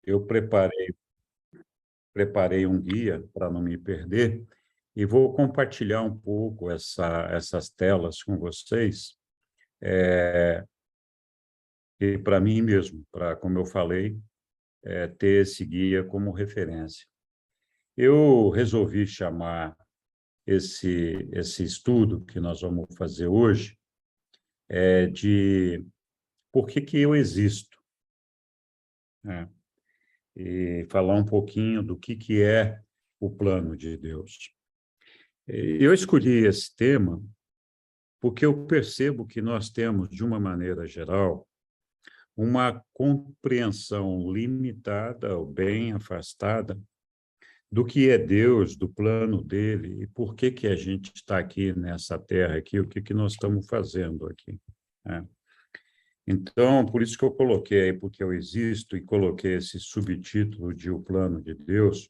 eu preparei um guia para não me perder e vou compartilhar um pouco essas telas com vocês, e para mim mesmo, para, como eu falei, ter esse guia como referência. Eu resolvi chamar esse estudo que nós vamos fazer hoje de por que eu existo, né? E falar um pouquinho do que é o plano de Deus. Eu escolhi esse tema porque eu percebo que nós temos, de uma maneira geral, uma compreensão limitada ou bem afastada do que é Deus, do plano dele, e por que a gente está aqui nessa terra aqui, o que nós estamos fazendo aqui, né? Então, por isso que eu coloquei, porque eu existo, e coloquei esse subtítulo de O Plano de Deus,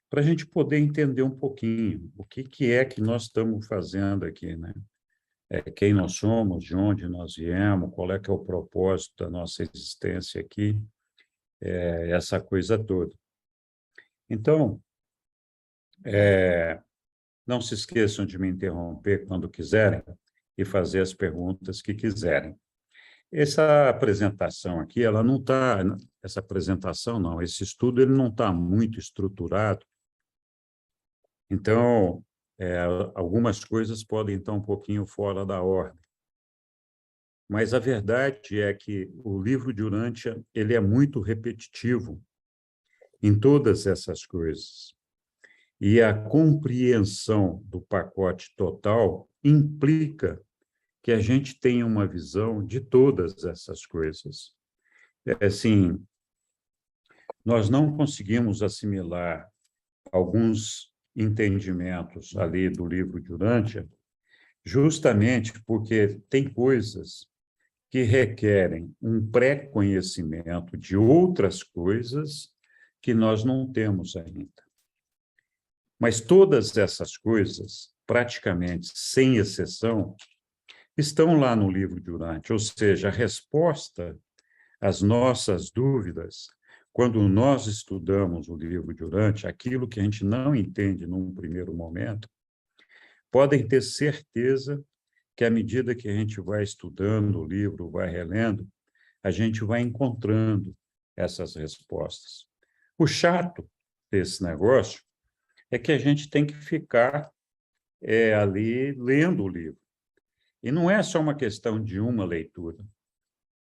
para a gente poder entender um pouquinho o que é que nós estamos fazendo aqui, né? Quem nós somos, de onde nós viemos, qual é que é o propósito da nossa existência aqui, essa coisa toda. Então, não se esqueçam de me interromper quando quiserem e fazer as perguntas que quiserem. Essa apresentação aqui, ela não está, essa apresentação não, esse estudo ele não está muito estruturado, então algumas coisas podem estar um pouquinho fora da ordem. Mas a verdade é que o livro de Urântia ele é muito repetitivo em todas essas coisas. E a compreensão do pacote total implica que a gente tenha uma visão de todas essas coisas. Assim, nós não conseguimos assimilar alguns entendimentos ali do livro de Urântia, justamente porque tem coisas que requerem um pré-conhecimento de outras coisas que nós não temos ainda. Mas todas essas coisas, praticamente sem exceção, estão lá no livro de Urântia, ou seja, a resposta às nossas dúvidas, quando nós estudamos o livro de Urântia, aquilo que a gente não entende num primeiro momento, podem ter certeza que, à medida que a gente vai estudando o livro, vai relendo, a gente vai encontrando essas respostas. O chato desse negócio é que a gente tem que ficar ali lendo o livro. E não é só uma questão de uma leitura,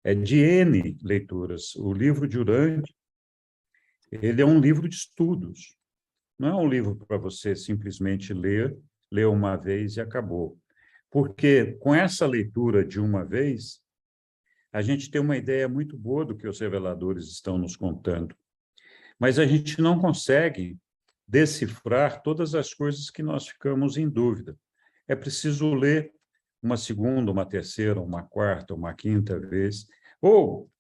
é de N leituras. O livro de Urântia, ele é um livro de estudos, não é um livro para você simplesmente ler uma vez e acabou. Porque com essa leitura de uma vez, a gente tem uma ideia muito boa do que os reveladores estão nos contando, mas a gente não consegue decifrar todas as coisas que nós ficamos em dúvida. É preciso ler uma segunda, uma terceira, uma quarta, uma quinta vez, ou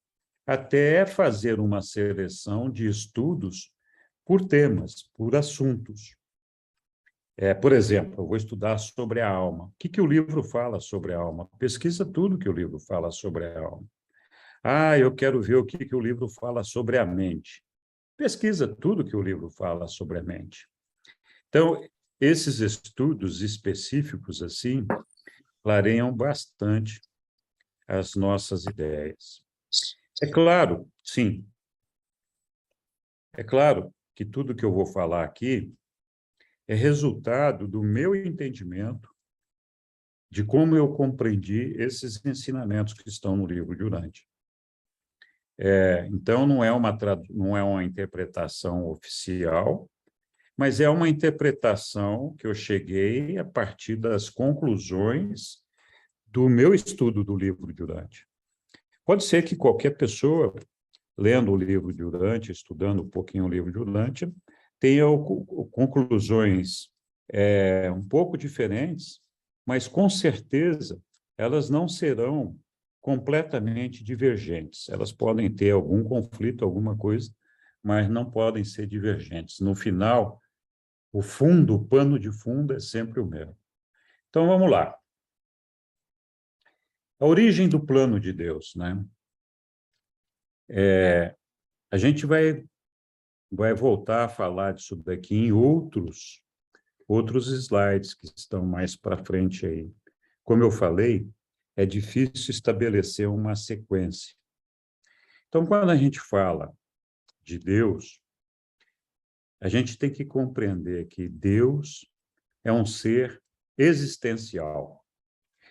até fazer uma seleção de estudos por temas, por assuntos. Por exemplo, eu vou estudar sobre a alma. O que o livro fala sobre a alma? Pesquisa tudo que o livro fala sobre a alma. Eu quero ver o que o livro fala sobre a mente. Pesquisa tudo que o livro fala sobre a mente. Então, esses estudos específicos, assim, clareiam bastante as nossas ideias. É claro, sim, é claro que tudo que eu vou falar aqui é resultado do meu entendimento de como eu compreendi esses ensinamentos que estão no livro de Urântia. Então, não é uma interpretação oficial, mas é uma interpretação que eu cheguei a partir das conclusões do meu estudo do livro de Urântia. Pode ser que qualquer pessoa, lendo o livro de Urântia, estudando um pouquinho o livro de Urântia, tenha conclusões um pouco diferentes, mas, com certeza, elas não serão completamente divergentes. Elas podem ter algum conflito, alguma coisa, mas não podem ser divergentes. No final, o fundo, o pano de fundo é sempre o mesmo. Então, vamos lá. A origem do plano de Deus, né? A gente vai voltar a falar disso daqui em outros slides que estão mais para frente aí. Como eu falei, é difícil estabelecer uma sequência. Então, quando a gente fala de Deus, a gente tem que compreender que Deus é um ser existencial.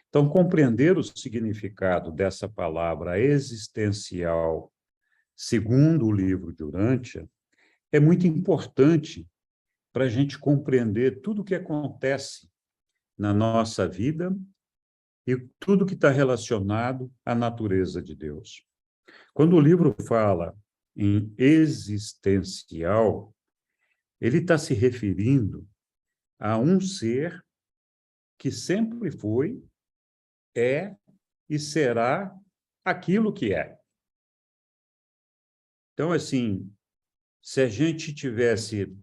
Então, compreender o significado dessa palavra existencial, segundo o livro de Urântia, é muito importante para a gente compreender tudo o que acontece na nossa vida e tudo que está relacionado à natureza de Deus. Quando o livro fala em existencial, ele está se referindo a um ser que sempre foi, é e será aquilo que é. Então, assim, se a gente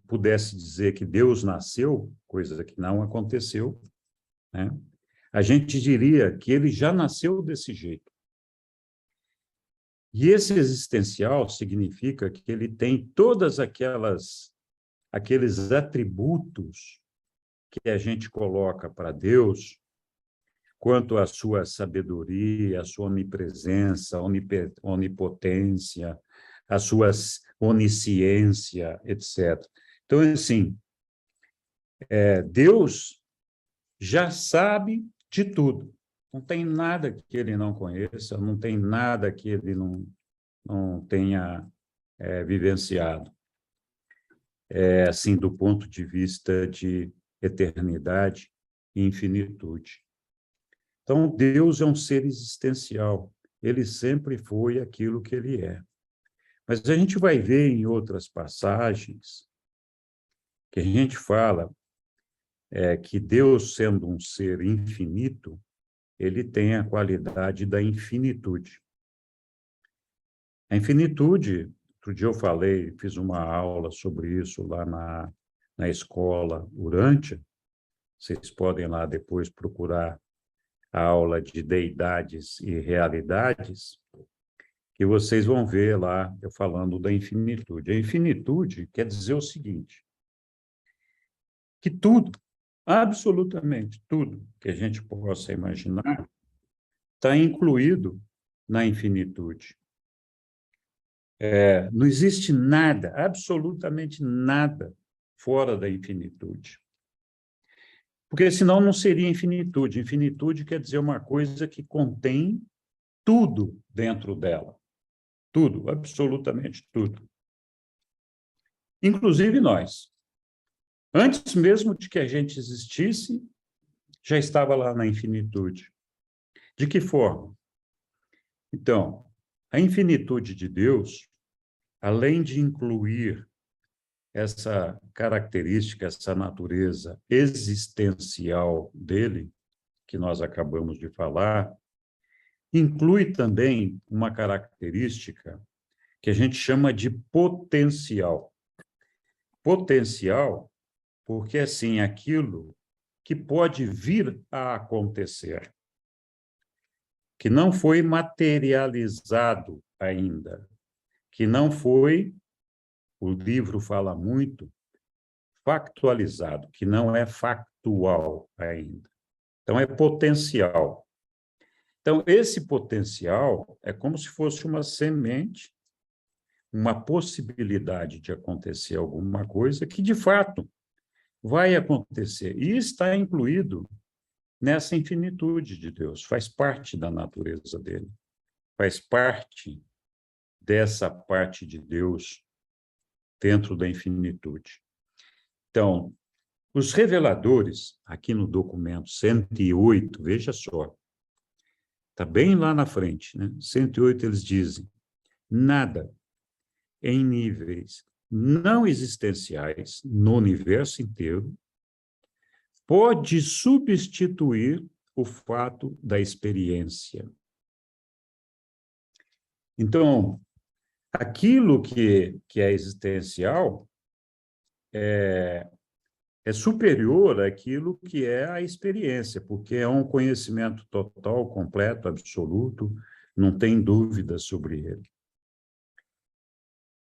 pudesse dizer que Deus nasceu, coisa que não aconteceu, né? A gente diria que ele já nasceu desse jeito. E esse existencial significa que ele tem todas aqueles atributos que a gente coloca para Deus, quanto à sua sabedoria, a sua onipresença, onipotência, a sua onisciência, etc. Então, assim, Deus já sabe de tudo. Não tem nada que ele não conheça, não tem nada que ele não tenha vivenciado. Assim, do ponto de vista de eternidade e infinitude. Então, Deus é um ser existencial. Ele sempre foi aquilo que ele é. Mas a gente vai ver em outras passagens que a gente fala que Deus, sendo um ser infinito, ele tem a qualidade da infinitude. A infinitude, outro dia eu falei, fiz uma aula sobre isso lá na escola Urântia, vocês podem lá depois procurar a aula de deidades e realidades, que vocês vão ver lá eu falando da infinitude. A infinitude quer dizer o seguinte, que tudo, absolutamente tudo que a gente possa imaginar está incluído na infinitude. Não existe nada, absolutamente nada, fora da infinitude. Porque senão não seria infinitude. Infinitude quer dizer uma coisa que contém tudo dentro dela. Tudo, absolutamente tudo. Inclusive nós. Antes mesmo de que a gente existisse, já estava lá na infinitude. De que forma? Então, a infinitude de Deus, além de incluir essa característica, essa natureza existencial dele, que nós acabamos de falar, inclui também uma característica que a gente chama de potencial. Potencial, porque, assim, aquilo que pode vir a acontecer, que não foi materializado ainda, que não foi, o livro fala muito, factualizado, que não é factual ainda. Então, é potencial. Então, esse potencial é como se fosse uma semente, uma possibilidade de acontecer alguma coisa que, de fato, vai acontecer. E está incluído nessa infinitude de Deus, faz parte da natureza dele, faz parte dessa parte de Deus dentro da infinitude. Então, os reveladores, aqui no documento 108, veja só, está bem lá na frente, né? 108, eles dizem, nada em níveis não existenciais no universo inteiro pode substituir o fato da experiência. Então, aquilo que é existencial é superior àquilo que é a experiência, porque é um conhecimento total, completo, absoluto, não tem dúvida sobre ele.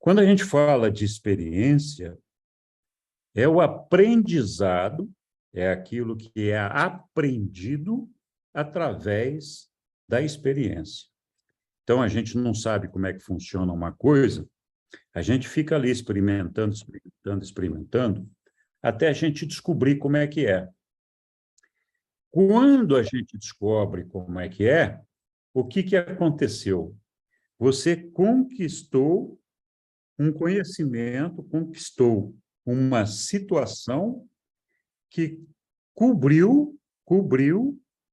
Quando a gente fala de experiência, é o aprendizado, é aquilo que é aprendido através da experiência. Então, a gente não sabe como é que funciona uma coisa, a gente fica ali experimentando, experimentando, experimentando, até a gente descobrir como é que é. Quando a gente descobre como é que é, o que que aconteceu? Você conquistou um conhecimento, conquistou uma situação que cobriu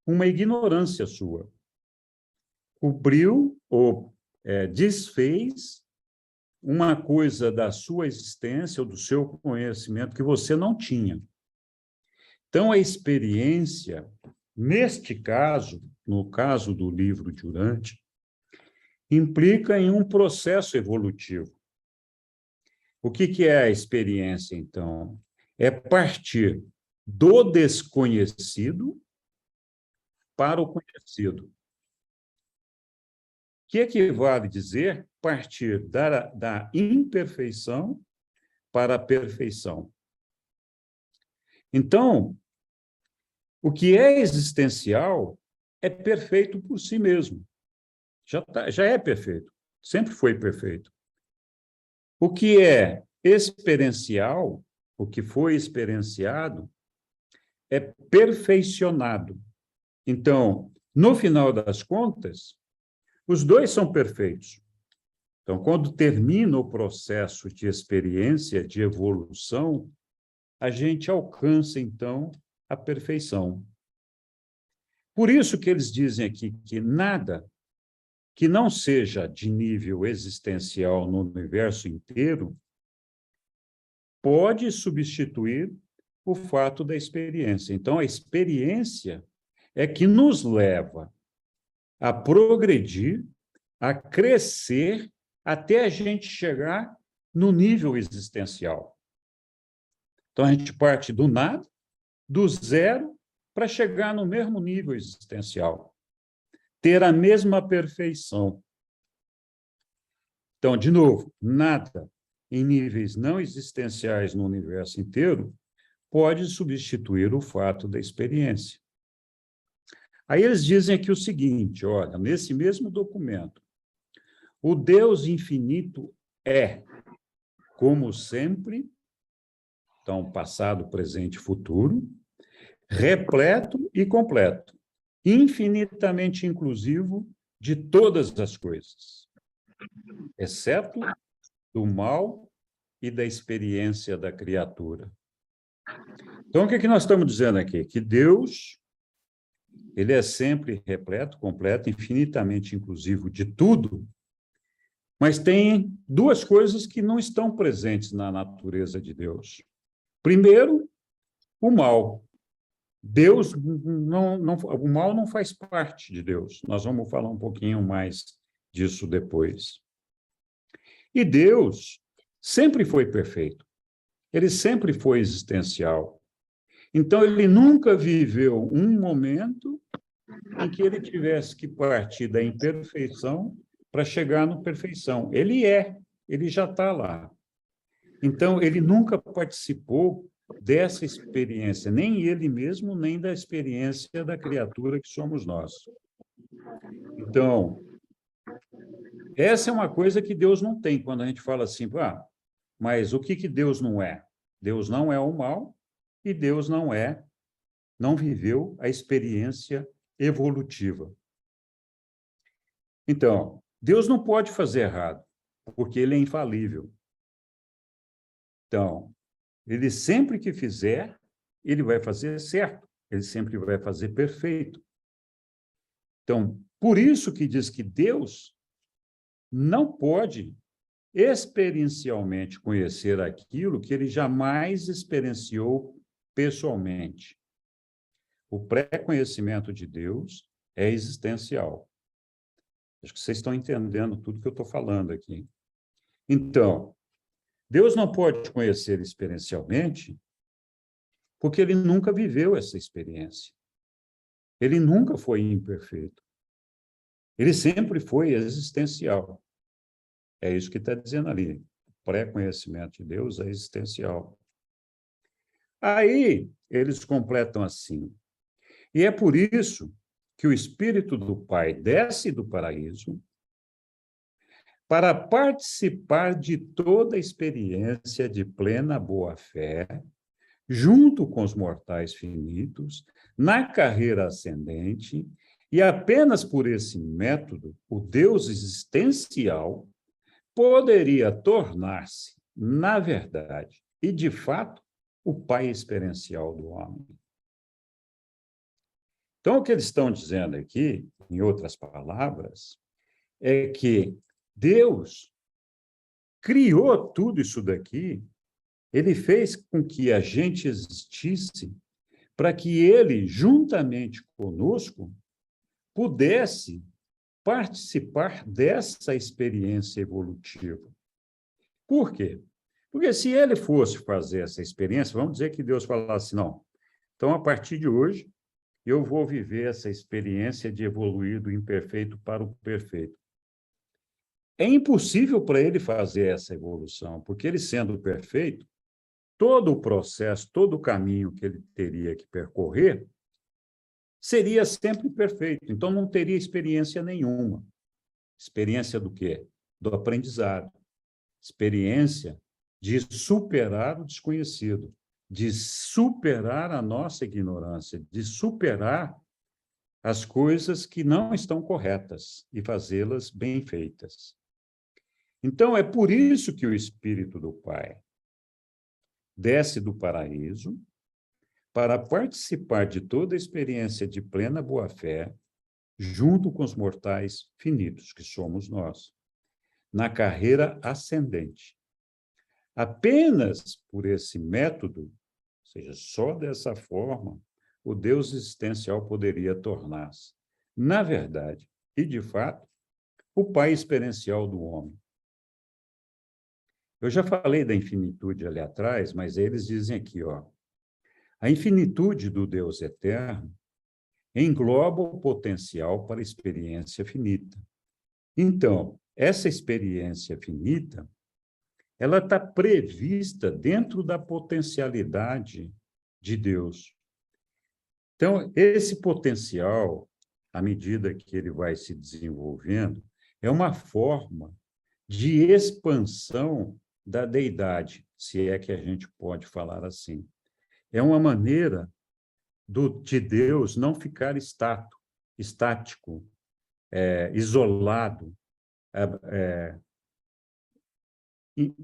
uma ignorância sua. Cobriu ou desfez uma coisa da sua existência ou do seu conhecimento que você não tinha. Então, a experiência, neste caso, no caso do livro de Urantia, implica em um processo evolutivo. O que é a experiência, então? É partir do desconhecido para o conhecido. Que equivale dizer partir da imperfeição para a perfeição. Então, o que é existencial é perfeito por si mesmo. Já é perfeito, sempre foi perfeito. O que é experiencial, o que foi experienciado, é perfeicionado. Então, no final das contas, os dois são perfeitos. Então, quando termina o processo de experiência, de evolução, a gente alcança, então, a perfeição. Por isso que eles dizem aqui que nada que não seja de nível existencial no universo inteiro pode substituir o fato da experiência. Então, a experiência é que nos leva a progredir, a crescer, até a gente chegar no nível existencial. Então, a gente parte do nada, do zero, para chegar no mesmo nível existencial, ter a mesma perfeição. Então, de novo, nada em níveis não existenciais no universo inteiro pode substituir o fato da experiência. Aí eles dizem aqui o seguinte, olha, nesse mesmo documento, o Deus infinito é, como sempre, então, passado, presente e futuro, repleto e completo, infinitamente inclusivo de todas as coisas, exceto do mal e da experiência da criatura. Então, o que nós estamos dizendo aqui? Que Deus, ele é sempre repleto, completo, infinitamente inclusivo de tudo, mas tem duas coisas que não estão presentes na natureza de Deus. Primeiro, o mal. Deus o mal não faz parte de Deus. Nós vamos falar um pouquinho mais disso depois. E Deus sempre foi perfeito. Ele sempre foi existencial. Então, ele nunca viveu um momento em que ele tivesse que partir da imperfeição para chegar na perfeição. Ele já está lá. Então, ele nunca participou dessa experiência, nem ele mesmo, nem da experiência da criatura que somos nós. Então, essa é uma coisa que Deus não tem, quando a gente fala assim, mas o que Deus não é? Deus não é o mal e Deus não viveu a experiência evolutiva. Então, Deus não pode fazer errado, porque ele é infalível. Então, ele sempre que fizer, ele vai fazer certo, ele sempre vai fazer perfeito. Então, por isso que diz que Deus não pode experiencialmente conhecer aquilo que ele jamais experienciou pessoalmente. O pré-conhecimento de Deus é existencial. Acho que vocês estão entendendo tudo que eu estou falando aqui. Então, Deus não pode conhecer experiencialmente porque ele nunca viveu essa experiência. Ele nunca foi imperfeito. Ele sempre foi existencial. É isso que está dizendo ali. pré-conhecimento de Deus é existencial. Aí, eles completam assim: e é por isso que o Espírito do Pai desce do paraíso para participar de toda a experiência de plena boa-fé, junto com os mortais finitos, na carreira ascendente, e apenas por esse método, o Deus existencial poderia tornar-se, na verdade e de fato, o Pai experiencial do homem. Então, o que eles estão dizendo aqui, em outras palavras, é que Deus criou tudo isso daqui, ele fez com que a gente existisse para que ele, juntamente conosco, pudesse participar dessa experiência evolutiva. Por quê? Porque se ele fosse fazer essa experiência, vamos dizer que Deus falasse, não, então, a partir de hoje, eu vou viver essa experiência de evoluir do imperfeito para o perfeito. É impossível para ele fazer essa evolução, porque ele sendo perfeito, todo o processo, todo o caminho que ele teria que percorrer seria sempre perfeito. Então, não teria experiência nenhuma. Experiência do quê? Do aprendizado. Experiência de superar o desconhecido, de superar a nossa ignorância, de superar as coisas que não estão corretas e fazê-las bem feitas. Então, é por isso que o Espírito do Pai desce do paraíso para participar de toda a experiência de plena boa-fé, junto com os mortais finitos, que somos nós, na carreira ascendente. Apenas por esse método, ou seja, só dessa forma, o Deus existencial poderia tornar-se, na verdade e de fato, o Pai experiencial do homem. Eu já falei da infinitude ali atrás, mas eles dizem aqui, ó, a infinitude do Deus eterno engloba o potencial para a experiência finita. Então, essa experiência finita, ela está prevista dentro da potencialidade de Deus. Então, esse potencial, à medida que ele vai se desenvolvendo, é uma forma de expansão da deidade, se é que a gente pode falar assim. É uma maneira de Deus não ficar estático, isolado,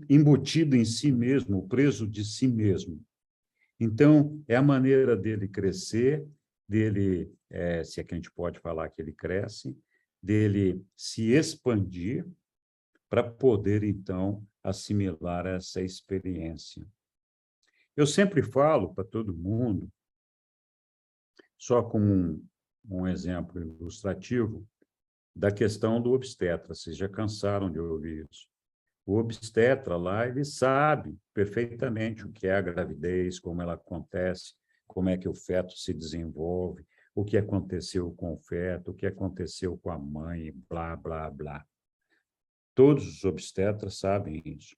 embutido em si mesmo, preso de si mesmo. Então, é a maneira dele crescer, dele, se é que a gente pode falar que ele cresce, dele se expandir para poder, então, assimilar essa experiência. Eu sempre falo para todo mundo, só como um exemplo ilustrativo, da questão do obstetra. Vocês já cansaram de ouvir isso. O obstetra lá, ele sabe perfeitamente o que é a gravidez, como ela acontece, como é que o feto se desenvolve, o que aconteceu com o feto, o que aconteceu com a mãe, blá, blá, blá. Todos os obstetras sabem isso.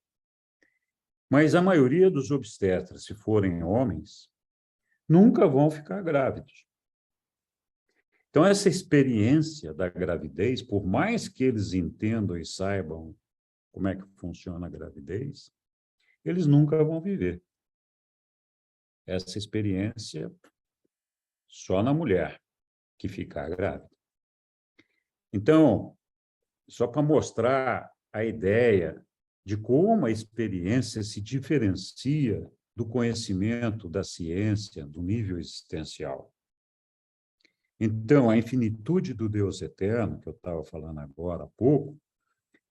Mas a maioria dos obstetras, se forem homens, nunca vão ficar grávidos. Então, essa experiência da gravidez, por mais que eles entendam e saibam como é que funciona a gravidez, eles nunca vão viver. Essa experiência só na mulher que ficar grávida. Então, só para mostrar a ideia de como a experiência se diferencia do conhecimento da ciência, do nível existencial. Então, a infinitude do Deus eterno, que eu estava falando agora há pouco,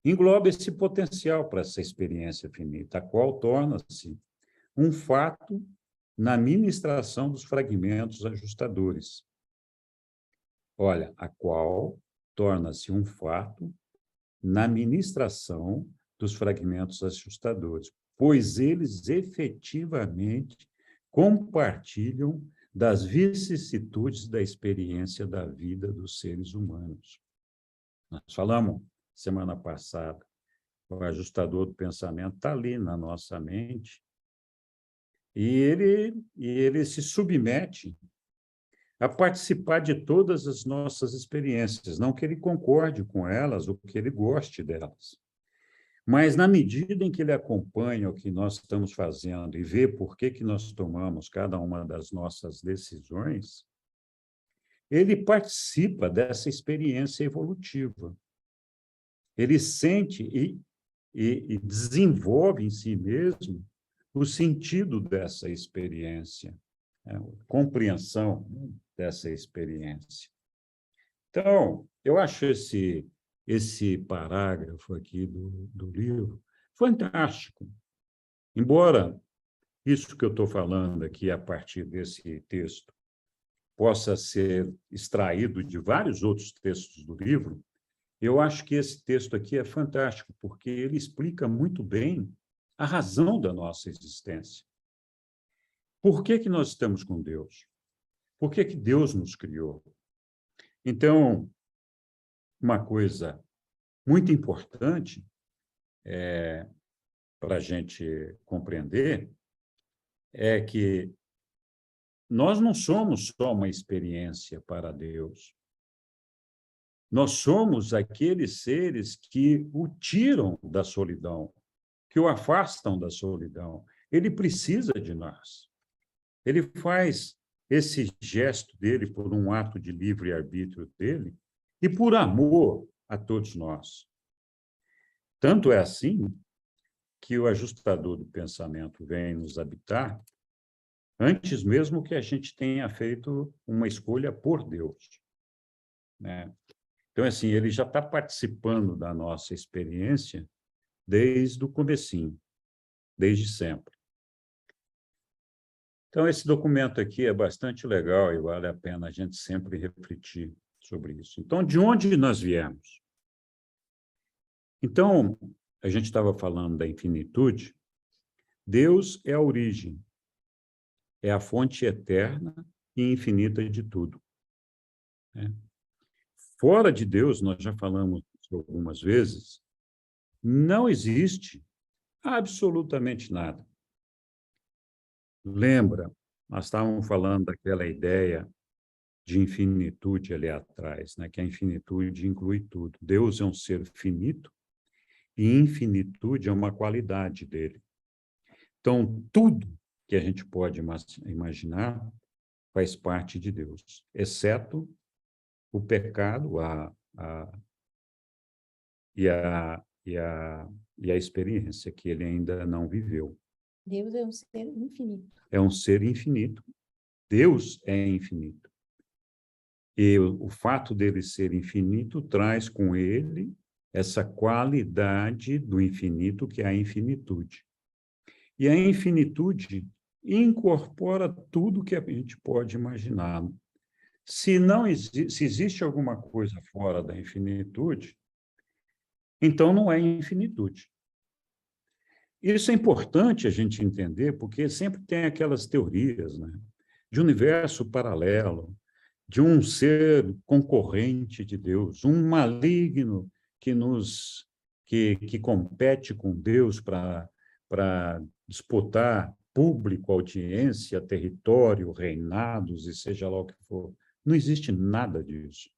engloba esse potencial para essa experiência finita, a qual torna-se um fato na ministração dos fragmentos ajustadores. Olha, a qual torna-se um fato na ministração dos fragmentos ajustadores, pois eles efetivamente compartilham das vicissitudes da experiência da vida dos seres humanos. Nós falamos semana passada o ajustador do pensamento está ali na nossa mente, e ele se submete a participar de todas as nossas experiências, não que ele concorde com elas ou que ele goste delas. Mas, na medida em que ele acompanha o que nós estamos fazendo e vê por que nós tomamos cada uma das nossas decisões, ele participa dessa experiência evolutiva. Ele sente e desenvolve em si mesmo o sentido dessa experiência, né? A compreensão dessa experiência. Então, eu acho esse parágrafo aqui do livro fantástico. Embora isso que eu estou falando aqui, a partir desse texto, possa ser extraído de vários outros textos do livro, eu acho que esse texto aqui é fantástico, porque ele explica muito bem a razão da nossa existência. Por que nós estamos com Deus? Por que Deus nos criou? Então, uma coisa muito importante para a gente compreender é que nós não somos só uma experiência para Deus. Nós somos aqueles seres que o tiram da solidão, que o afastam da solidão. Ele precisa de nós. Ele faz esse gesto dele por um ato de livre-arbítrio dele e por amor a todos nós. Tanto é assim que o ajustador do pensamento vem nos habitar antes mesmo que a gente tenha feito uma escolha por Deus, né? Então, assim, ele já está participando da nossa experiência desde o comecinho, desde sempre. Então, esse documento aqui é bastante legal e vale a pena a gente sempre refletir sobre isso. Então, de onde nós viemos? Então, a gente estava falando da infinitude. Deus é a origem, é a fonte eterna e infinita de tudo, né? Fora de Deus, nós já falamos algumas vezes, não existe absolutamente nada. Lembra, nós estávamos falando daquela ideia de infinitude ali atrás, né? Que a infinitude inclui tudo. Deus é um ser finito e infinitude é uma qualidade dele. Então, tudo que a gente pode imaginar faz parte de Deus, exceto o pecado e a experiência que ele ainda não viveu. Deus é um ser infinito. É um ser infinito. Deus é infinito. E o fato dele ser infinito traz com ele essa qualidade do infinito, que é a infinitude. E a infinitude incorpora tudo que a gente pode imaginar. Se existe alguma coisa fora da infinitude, então não é infinitude. Isso é importante a gente entender, porque sempre tem aquelas teorias, né, de universo paralelo, de um ser concorrente de Deus, um maligno que compete com Deus para disputar público, audiência, território, reinados e seja lá o que for. Não existe nada disso.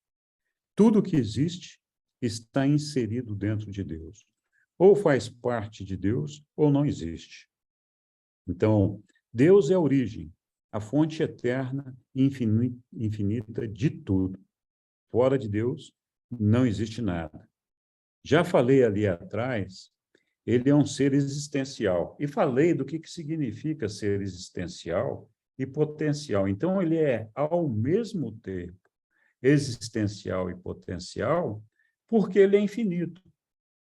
Tudo que existe está inserido dentro de Deus. Ou faz parte de Deus, ou não existe. Então, Deus é a origem, a fonte eterna e infinita de tudo. Fora de Deus, não existe nada. Já falei ali atrás, ele é um ser existencial. E falei do que significa ser existencial e potencial. Então, ele é, ao mesmo tempo, existencial e potencial, porque ele é infinito.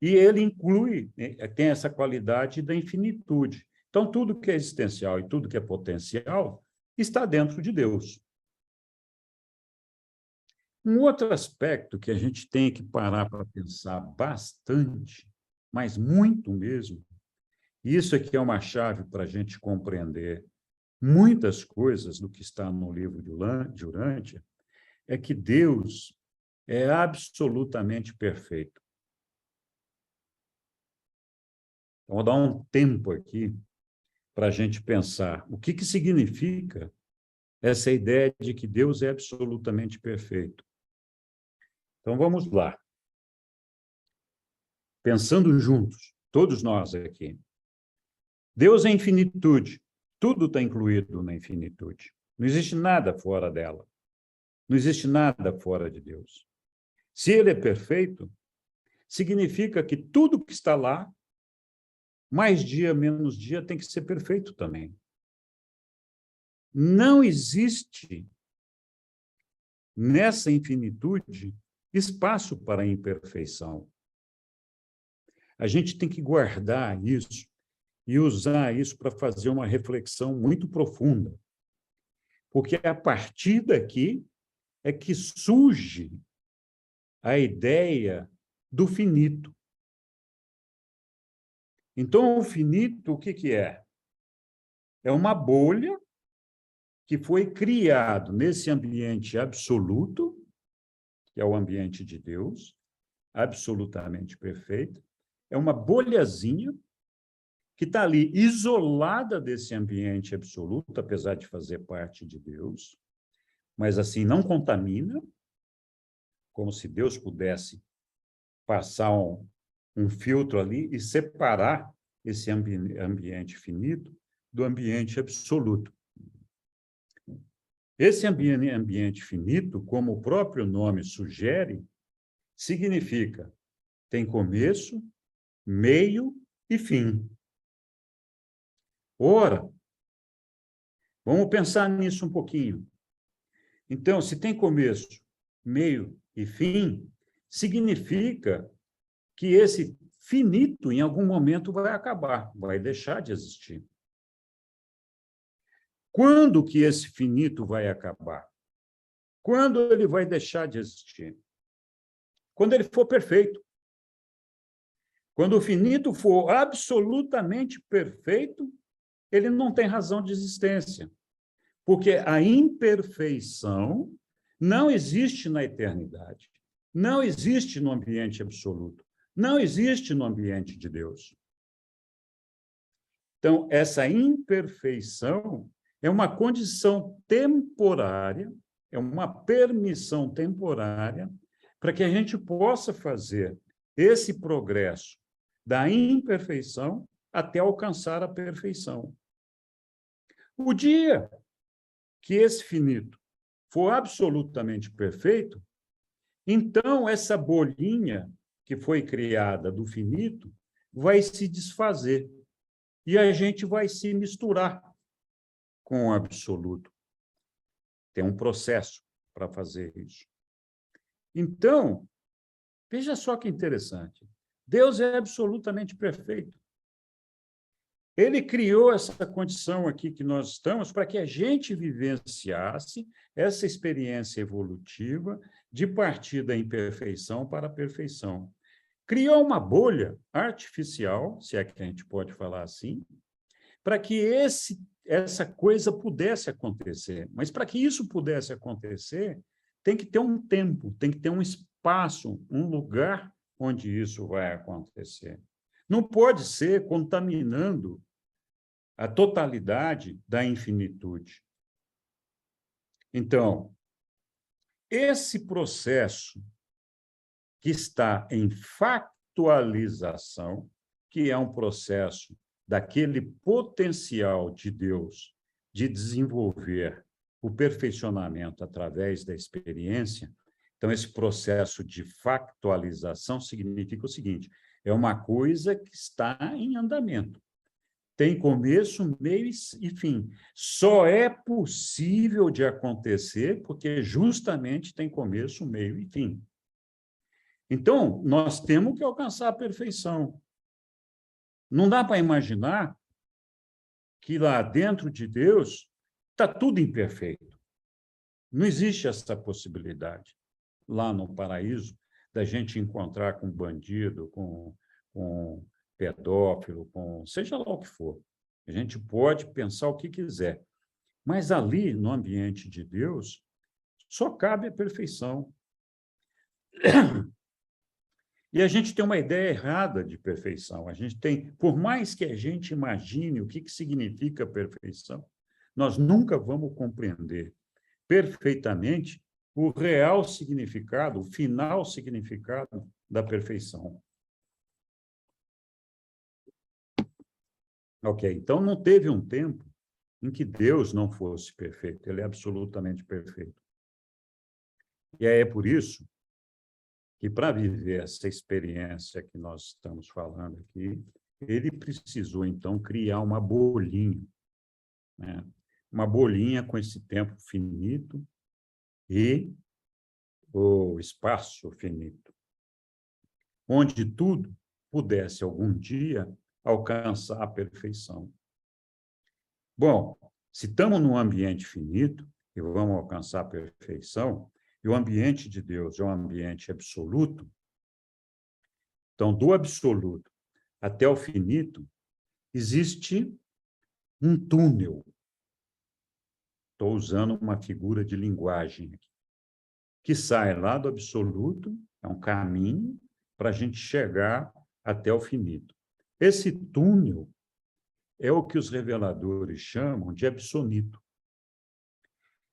E ele inclui, tem essa qualidade da infinitude. Então, tudo que é existencial e tudo que é potencial está dentro de Deus. Um outro aspecto que a gente tem que parar para pensar bastante, mas muito mesmo, e isso aqui é uma chave para a gente compreender muitas coisas do que está no livro de Urântia, é que Deus é absolutamente perfeito. Então, vou dar um tempo aqui para a gente pensar o que significa essa ideia de que Deus é absolutamente perfeito. Então, vamos lá. Pensando juntos, todos nós aqui. Deus é infinitude. Tudo está incluído na infinitude. Não existe nada fora dela. Não existe nada fora de Deus. Se ele é perfeito, significa que tudo que está lá, mais dia, menos dia, tem que ser perfeito também. Não existe nessa infinitude espaço para a imperfeição. A gente tem que guardar isso e usar isso para fazer uma reflexão muito profunda. Porque a partir daqui é que surge a ideia do finito. Então, o finito, o que é? É uma bolha que foi criado nesse ambiente absoluto, que é o ambiente de Deus, absolutamente perfeito. É uma bolhazinha que está ali isolada desse ambiente absoluto, apesar de fazer parte de Deus, mas assim não contamina, como se Deus pudesse passar um filtro ali e separar esse ambiente finito do ambiente absoluto. Esse ambiente finito, como o próprio nome sugere, significa tem começo, meio e fim. Ora, vamos pensar nisso um pouquinho. Então, se tem começo, meio e fim, significa que esse finito, em algum momento, vai acabar, vai deixar de existir. Quando que esse finito vai acabar? Quando ele vai deixar de existir? Quando ele for perfeito. Quando o finito for absolutamente perfeito, ele não tem razão de existência. Porque a imperfeição não existe na eternidade, não existe no ambiente absoluto, não existe no ambiente de Deus. Então, essa imperfeição é uma condição temporária, é uma permissão temporária para que a gente possa fazer esse progresso da imperfeição até alcançar a perfeição. O dia que esse finito for absolutamente perfeito, então essa bolinha que foi criada do finito vai se desfazer e a gente vai se misturar com o absoluto. Tem um processo para fazer isso. Então, veja só que interessante. Deus é absolutamente perfeito. Ele criou essa condição aqui que nós estamos para que a gente vivenciasse essa experiência evolutiva de partir da imperfeição para a perfeição. Criou uma bolha artificial, se é que a gente pode falar assim, para que essa coisa pudesse acontecer. Mas para que isso pudesse acontecer, tem que ter um tempo, tem que ter um espaço, um lugar onde isso vai acontecer. Não pode ser contaminando a totalidade da infinitude. Então, esse processo que está em factualização, que é um processo daquele potencial de Deus de desenvolver o perfeccionamento através da experiência. Então, esse processo de factualização significa o seguinte: é uma coisa que está em andamento. Tem começo, meio e fim. Só é possível de acontecer porque justamente tem começo, meio e fim. Então, nós temos que alcançar a perfeição. Não dá para imaginar que lá dentro de Deus está tudo imperfeito. Não existe essa possibilidade. Lá no paraíso, da gente encontrar com bandido, com pedófilo, com seja lá o que for. A gente pode pensar o que quiser. Mas ali, no ambiente de Deus, só cabe a perfeição. E a gente tem uma ideia errada de perfeição. A gente tem, por mais que a gente imagine o que significa perfeição, nós nunca vamos compreender perfeitamente o real significado, o final significado da perfeição. Ok, então não teve um tempo em que Deus não fosse perfeito, ele é absolutamente perfeito. E é por isso que, para viver essa experiência que nós estamos falando aqui, ele precisou, então, criar uma bolinha, né? Uma bolinha com esse tempo finito e o espaço finito, onde tudo pudesse, algum dia, alcançar a perfeição. Bom, se estamos num ambiente finito e vamos alcançar a perfeição, e o ambiente de Deus é um ambiente absoluto, então, do absoluto até o finito, existe um túnel. Estou usando uma figura de linguagem aqui, que sai lá do absoluto, é um caminho para a gente chegar até o finito. Esse túnel é o que os reveladores chamam de absonito,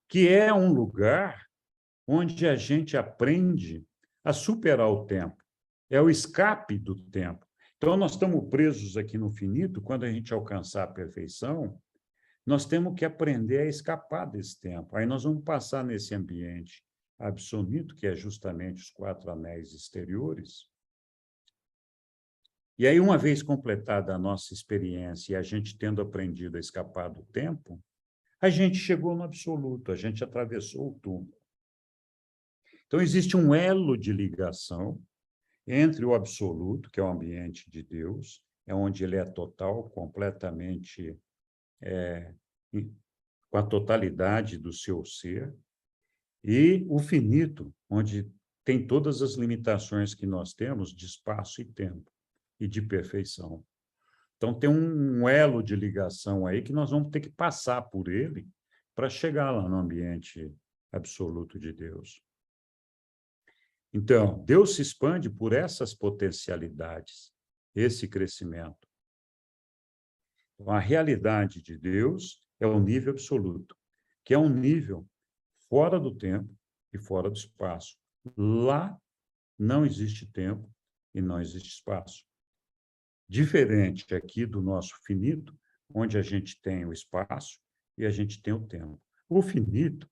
que é um lugar onde a gente aprende a superar o tempo. É o escape do tempo. Então, nós estamos presos aqui no finito, quando a gente alcançar a perfeição, nós temos que aprender a escapar desse tempo. Aí nós vamos passar nesse ambiente absoluto, que é justamente os 4 anéis exteriores. E aí, uma vez completada a nossa experiência e a gente tendo aprendido a escapar do tempo, a gente chegou no absoluto, a gente atravessou o túnel. Então, existe um elo de ligação entre o absoluto, que é o ambiente de Deus, é onde ele é total, completamente com a totalidade do seu ser, e o finito, onde tem todas as limitações que nós temos de espaço e tempo, e de perfeição. Então, tem um elo de ligação aí que nós vamos ter que passar por ele para chegar lá no ambiente absoluto de Deus. Então, Deus se expande por essas potencialidades, esse crescimento. A realidade de Deus é o nível absoluto, que é um nível fora do tempo e fora do espaço. Lá não existe tempo e não existe espaço. Diferente aqui do nosso finito, onde a gente tem o espaço e a gente tem o tempo. O finito,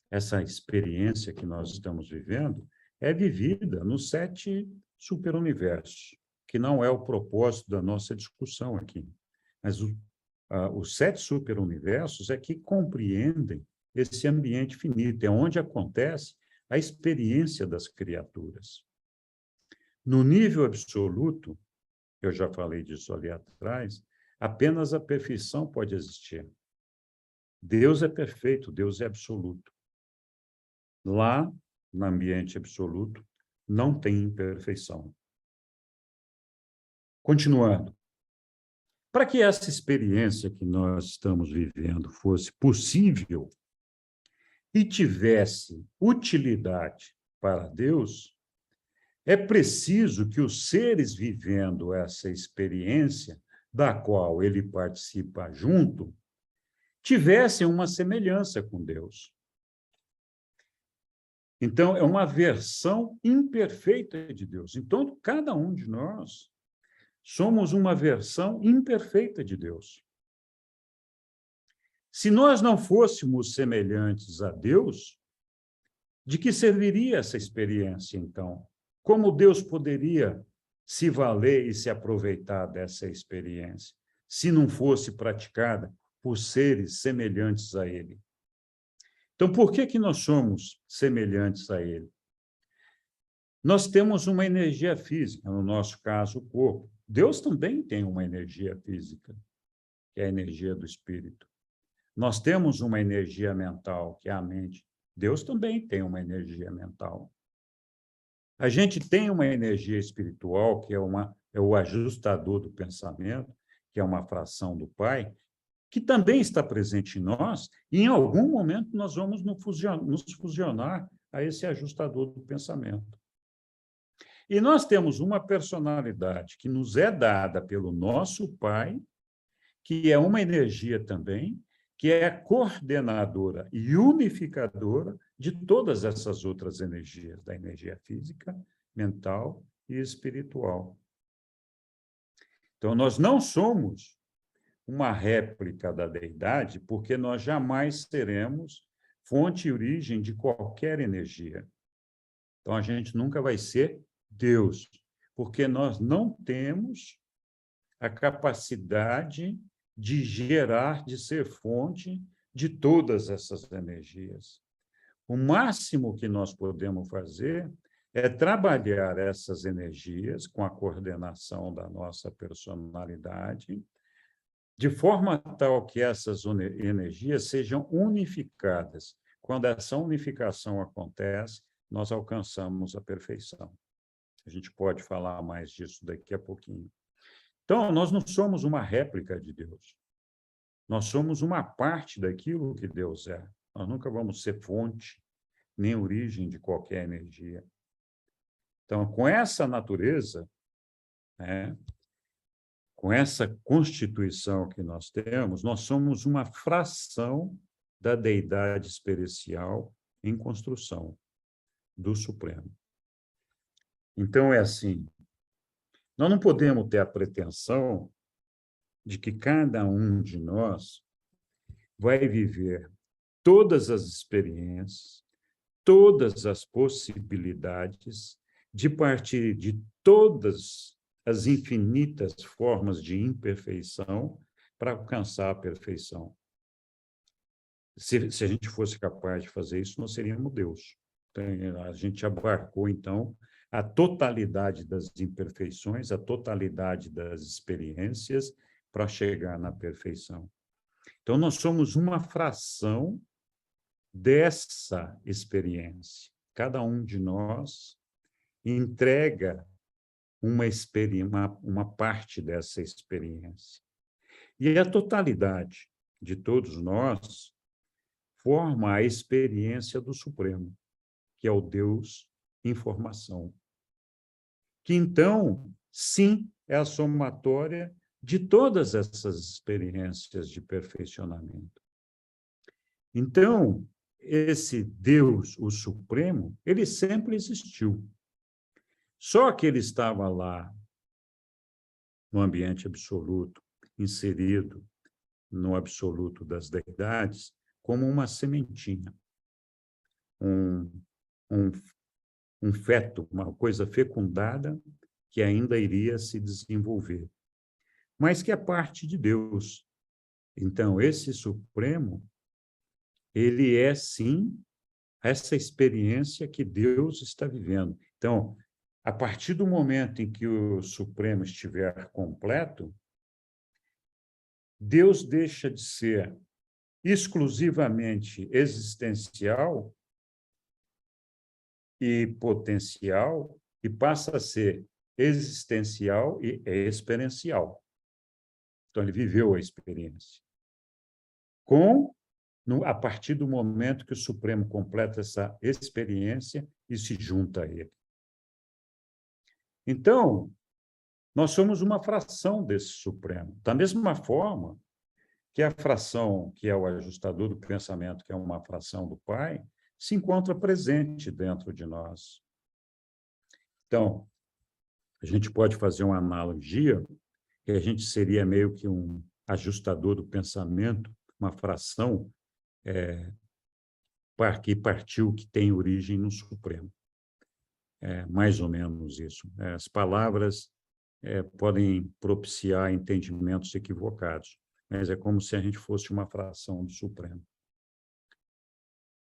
essa experiência que nós estamos vivendo, é vivida nos 7 superuniversos, que não é o propósito da nossa discussão aqui. Mas os 7 superuniversos é que compreendem esse ambiente finito, é onde acontece a experiência das criaturas. No nível absoluto, eu já falei disso ali atrás, apenas a perfeição pode existir. Deus é perfeito, Deus é absoluto. Lá, no ambiente absoluto, não tem imperfeição. Continuando. Para que essa experiência que nós estamos vivendo fosse possível e tivesse utilidade para Deus, é preciso que os seres vivendo essa experiência, da qual ele participa junto, tivessem uma semelhança com Deus. Então, é uma versão imperfeita de Deus. Então, cada um de nós somos uma versão imperfeita de Deus. Se nós não fôssemos semelhantes a Deus, de que serviria essa experiência, então? Como Deus poderia se valer e se aproveitar dessa experiência, se não fosse praticada por seres semelhantes a Ele? Então, por que nós somos semelhantes a Ele? Nós temos uma energia física, no nosso caso, o corpo. Deus também tem uma energia física, que é a energia do espírito. Nós temos uma energia mental, que é a mente. Deus também tem uma energia mental. A gente tem uma energia espiritual, que é o ajustador do pensamento, que é uma fração do Pai, que também está presente em nós, e em algum momento nós vamos nos fusionar a esse ajustador do pensamento. E nós temos uma personalidade que nos é dada pelo nosso Pai, que é uma energia também, que é a coordenadora e unificadora de todas essas outras energias, da energia física, mental e espiritual. Então, nós não somos uma réplica da deidade, porque nós jamais seremos fonte e origem de qualquer energia. Então, a gente nunca vai ser Deus, porque nós não temos a capacidade de gerar, de ser fonte de todas essas energias. O máximo que nós podemos fazer é trabalhar essas energias com a coordenação da nossa personalidade, de forma tal que essas energias sejam unificadas. Quando essa unificação acontece, nós alcançamos a perfeição. A gente pode falar mais disso daqui a pouquinho. Então, nós não somos uma réplica de Deus. Nós somos uma parte daquilo que Deus é. Nós nunca vamos ser fonte, nem origem de qualquer energia. Então, com essa natureza, né, com essa constituição que nós temos, nós somos uma fração da deidade espiritual em construção do Supremo. Então, é assim, nós não podemos ter a pretensão de que cada um de nós vai viver todas as experiências, todas as possibilidades, de partir de todas as infinitas formas de imperfeição para alcançar a perfeição. Se a gente fosse capaz de fazer isso, nós seríamos Deus. Então, a gente abarcou, então, a totalidade das imperfeições, a totalidade das experiências para chegar na perfeição. Então, nós somos uma fração dessa experiência. Cada um de nós entrega uma parte dessa experiência. E a totalidade de todos nós forma a experiência do Supremo, que é o Deus Informação. Que, então, sim, é a somatória de todas essas experiências de perfeccionamento. Então, esse Deus, o Supremo, ele sempre existiu. Só que ele estava lá, no ambiente absoluto, inserido no absoluto das deidades, como uma sementinha, um feto, uma coisa fecundada que ainda iria se desenvolver, mas que é parte de Deus. Então, esse Supremo, ele é, sim, essa experiência que Deus está vivendo. Então, a partir do momento em que o Supremo estiver completo, Deus deixa de ser exclusivamente existencial e potencial e passa a ser existencial e experiencial. Então, ele viveu a experiência. A partir do momento que o Supremo completa essa experiência e se junta a ele. Então, nós somos uma fração desse Supremo. Da mesma forma que a fração, que é o ajustador do pensamento, que é uma fração do Pai, se encontra presente dentro de nós. Então, a gente pode fazer uma analogia, que a gente seria meio que um ajustador do pensamento, uma fração que partiu, que tem origem no Supremo. É mais ou menos isso. As palavras podem propiciar entendimentos equivocados, mas é como se a gente fosse uma fração do Supremo.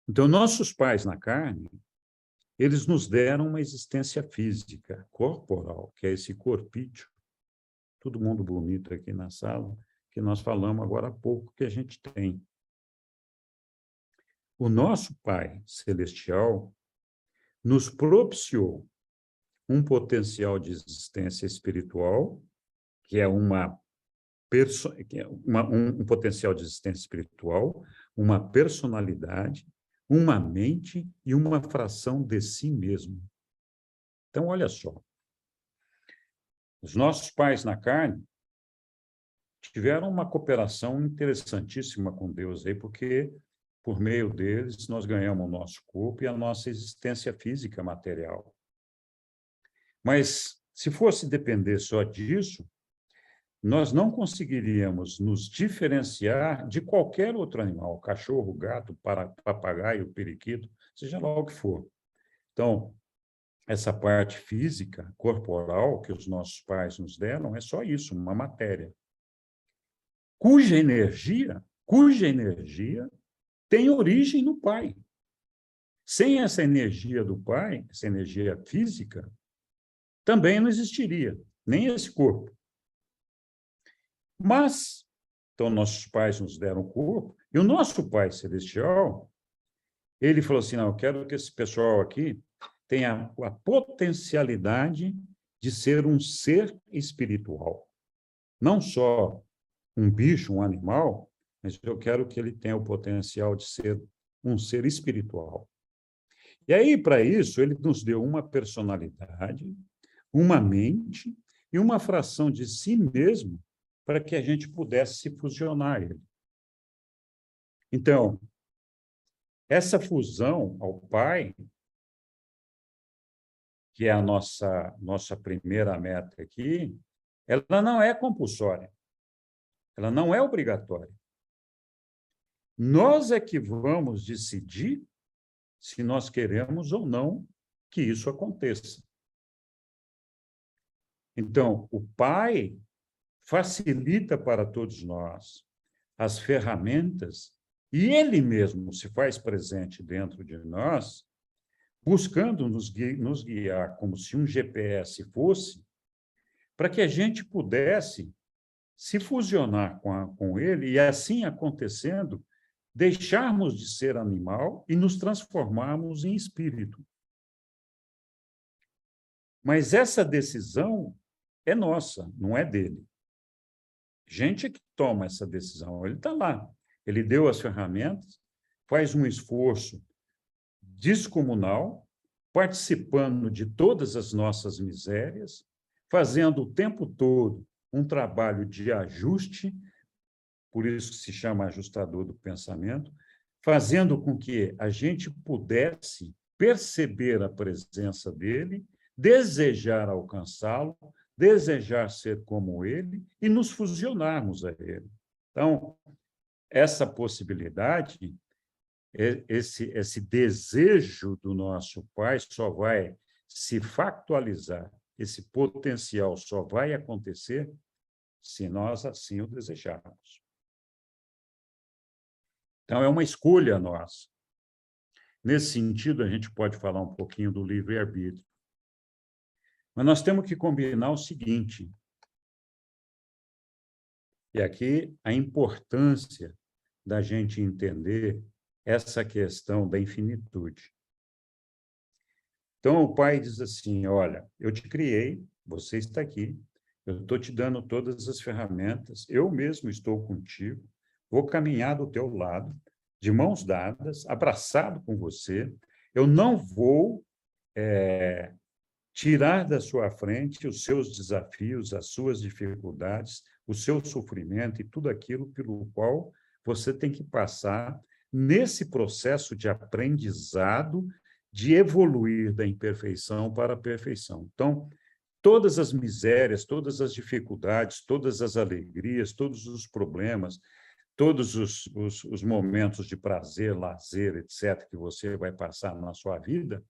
Então, nossos pais na carne, eles nos deram uma existência física, corporal, que é esse corpício, todo mundo bonito aqui na sala, que nós falamos agora há pouco que a gente tem. O nosso Pai Celestial nos propiciou um potencial de existência espiritual, que é um potencial de existência espiritual, uma personalidade, uma mente e uma fração de si mesmo. Então, olha só, Os nossos pais na carne tiveram uma cooperação interessantíssima com Deus aí, porque por meio deles nós ganhamos o nosso corpo e a nossa existência física material. Mas se fosse depender só disso, nós não conseguiríamos nos diferenciar de qualquer outro animal, cachorro, gato, papagaio, periquito, seja lá o que for. Então, essa parte física, corporal, que os nossos pais nos deram, é só isso, uma matéria, cuja energia tem origem no Pai. Sem essa energia do Pai, essa energia física, também não existiria, nem esse corpo. Mas, então, nossos pais nos deram o corpo, e o nosso Pai Celestial, ele falou assim, não, eu quero que esse pessoal aqui tenha a potencialidade de ser um ser espiritual. Não só um bicho, um animal, mas eu quero que ele tenha o potencial de ser um ser espiritual. E aí, para isso, ele nos deu uma personalidade, uma mente e uma fração de si mesmo para que a gente pudesse se fusionar a ele. Então, essa fusão ao Pai, que é a nossa primeira meta aqui, ela não é compulsória, ela não é obrigatória. Nós é que vamos decidir se nós queremos ou não que isso aconteça. Então, o Pai facilita para todos nós as ferramentas e ele mesmo se faz presente dentro de nós, buscando nos guiar como se um GPS fosse, para que a gente pudesse se fusionar com ele e, assim acontecendo, deixarmos de ser animal e nos transformarmos em espírito. Mas essa decisão é nossa, não é dele. Gente é que toma essa decisão, ele está lá, ele deu as ferramentas, faz um esforço descomunal, participando de todas as nossas misérias, fazendo o tempo todo um trabalho de ajuste, por isso que se chama ajustador do pensamento, fazendo com que a gente pudesse perceber a presença dele, desejar alcançá-lo, desejar ser como ele e nos fusionarmos a ele. Então, essa possibilidade, esse desejo do nosso Pai só vai se factualizar, esse potencial só vai acontecer se nós assim o desejarmos. Então, é uma escolha nossa. Nesse sentido, a gente pode falar um pouquinho do livre-arbítrio. Mas nós temos que combinar o seguinte, e aqui a importância da gente entender essa questão da infinitude. Então, o Pai diz assim, olha, eu te criei, você está aqui, eu estou te dando todas as ferramentas, eu mesmo estou contigo, vou caminhar do teu lado, de mãos dadas, abraçado com você, eu não vou tirar da sua frente os seus desafios, as suas dificuldades, o seu sofrimento e tudo aquilo pelo qual você tem que passar nesse processo de aprendizado, de evoluir da imperfeição para a perfeição. Então, todas as misérias, todas as dificuldades, todas as alegrias, todos os problemas, todos os momentos de prazer, lazer, etc., que você vai passar na sua vida,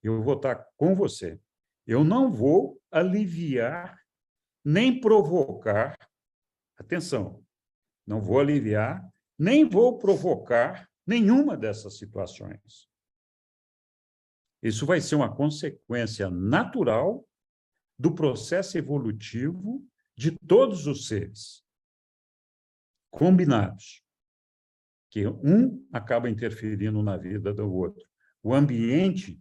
eu vou estar com você. Eu não vou aliviar, nem provocar, atenção, não vou aliviar, nem vou provocar nenhuma dessas situações. Isso vai ser uma consequência natural do processo evolutivo de todos os seres, combinados, que um acaba interferindo na vida do outro. O ambiente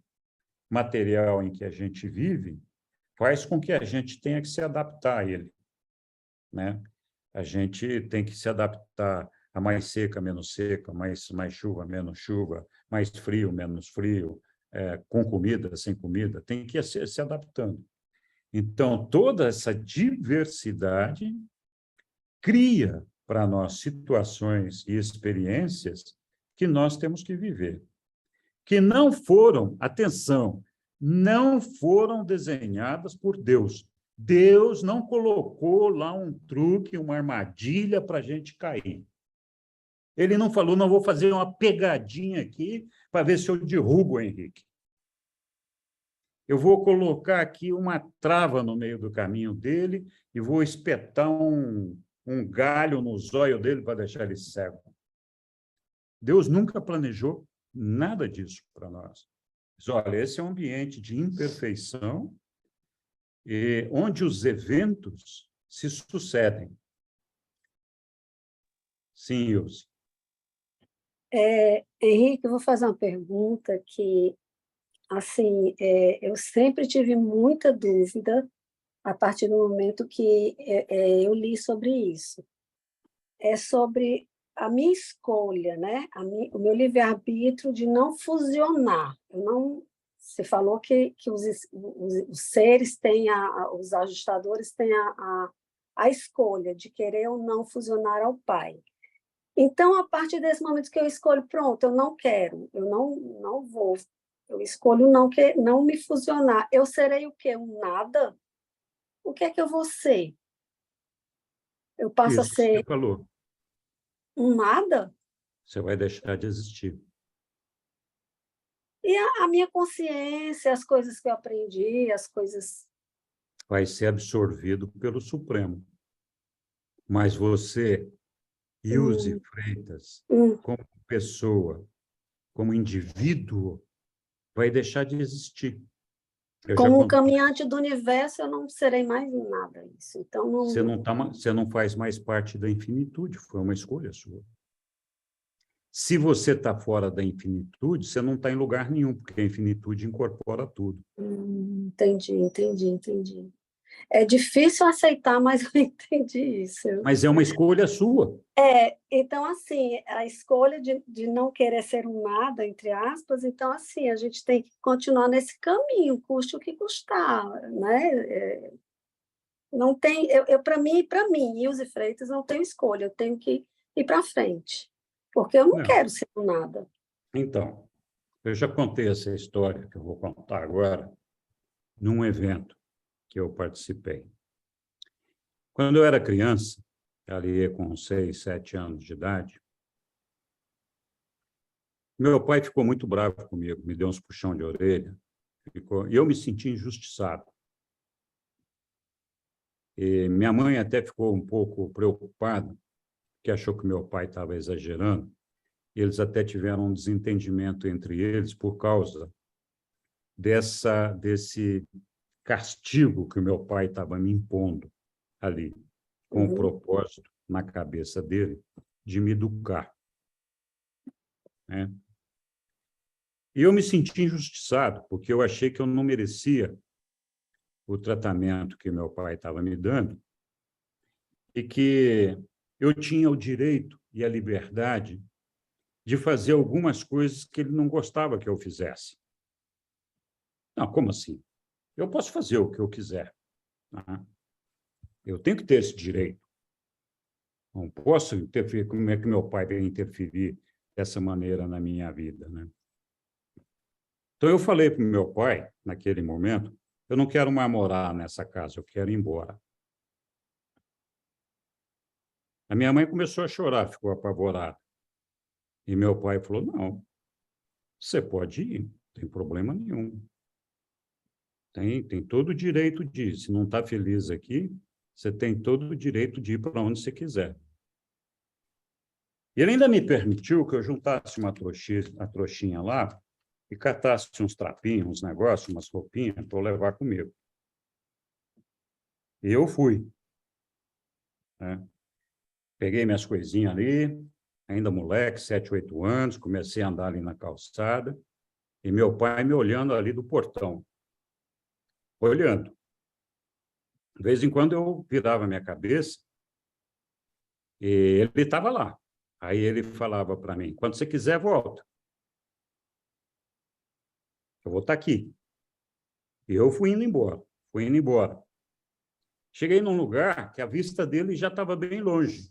material em que a gente vive faz com que a gente tenha que se adaptar a ele, né? A gente tem que se adaptar a mais seca, menos seca, mais chuva, menos chuva, mais frio, menos frio, com comida, sem comida, tem que ir se adaptando. Então, toda essa diversidade cria para nós situações e experiências que nós temos que viver, que não foram, atenção, não foram desenhadas por Deus. Deus não colocou lá um truque, uma armadilha para a gente cair. Ele não falou, não vou fazer uma pegadinha aqui para ver se eu derrubo o Henrique. Eu vou colocar aqui uma trava no meio do caminho dele e vou espetar um galho no zóio dele para deixar ele cego. Deus nunca planejou nada disso para nós. Mas, olha, esse é um ambiente de imperfeição, onde os eventos se sucedem. Sim, Ilse. Henrique, eu vou fazer uma pergunta que, assim, eu sempre tive muita dúvida a partir do momento que eu li sobre isso. É sobre a minha escolha, né? O meu livre-arbítrio de não fusionar. Você falou que os seres têm, os ajustadores têm a escolha de querer ou não fusionar ao Pai. Então, a partir desse momento que eu escolho, pronto, eu não quero, eu não vou, eu escolho não me fusionar. Eu serei o quê? Um nada? O que é que eu vou ser? Eu passo a Isso que você ser falou. um nada? Você vai deixar de existir. E a minha consciência, as coisas que eu aprendi, as coisas... Vai ser absorvido pelo Supremo. Mas você, Ilse Freitas, como pessoa, como indivíduo, vai deixar de existir. Como um caminhante do universo, eu não serei mais nada isso. Então, você não faz mais parte da infinitude, foi uma escolha sua. Se você está fora da infinitude, você não está em lugar nenhum, porque a infinitude incorpora tudo. Entendi. É difícil aceitar, mas eu entendi isso. Mas é uma escolha sua. Então, assim, a escolha de não querer ser um nada, entre aspas, então, assim, a gente tem que continuar nesse caminho, custe o que custar, né? Não tem, para mim, Ilse Freitas, não tenho escolha, eu tenho que ir para frente, porque eu não quero ser um nada. Então, eu já contei essa história que eu vou contar agora num evento que eu participei. Quando eu era criança, ali com 6, 7 anos de idade, meu pai ficou muito bravo comigo, me deu uns puxão de orelha, e eu me senti injustiçado. E minha mãe até ficou um pouco preocupada, que achou que meu pai estava exagerando, e eles até tiveram um desentendimento entre eles por causa desse castigo que o meu pai estava me impondo ali, com o propósito, na cabeça dele, de me educar. Né? E eu me senti injustiçado, porque eu achei que eu não merecia o tratamento que meu pai estava me dando e que eu tinha o direito e a liberdade de fazer algumas coisas que ele não gostava que eu fizesse. Não, como assim? Eu posso fazer o que eu quiser. Tá? Eu tenho que ter esse direito. Não posso interferir. Como é que meu pai vai interferir dessa maneira na minha vida, né? Então, eu falei para o meu pai, naquele momento, eu não quero mais morar nessa casa, eu quero ir embora. A minha mãe começou a chorar, ficou apavorada. E meu pai falou, não, você pode ir, não tem problema nenhum. Tem todo o direito de ir. Se não está feliz aqui, você tem todo o direito de ir para onde você quiser. E ele ainda me permitiu que eu juntasse uma trouxinha lá e catasse uns trapinhos, uns negócios, umas roupinhas para eu levar comigo. E eu fui. Né? Peguei minhas coisinhas ali, ainda moleque, 7, 8 anos, comecei a andar ali na calçada, e meu pai me olhando ali do portão. Olhando. De vez em quando eu virava a minha cabeça e ele estava lá. Aí ele falava para mim, quando você quiser, volta. Eu vou estar aqui. E eu fui indo embora. Fui indo embora. Cheguei num lugar que a vista dele já estava bem longe.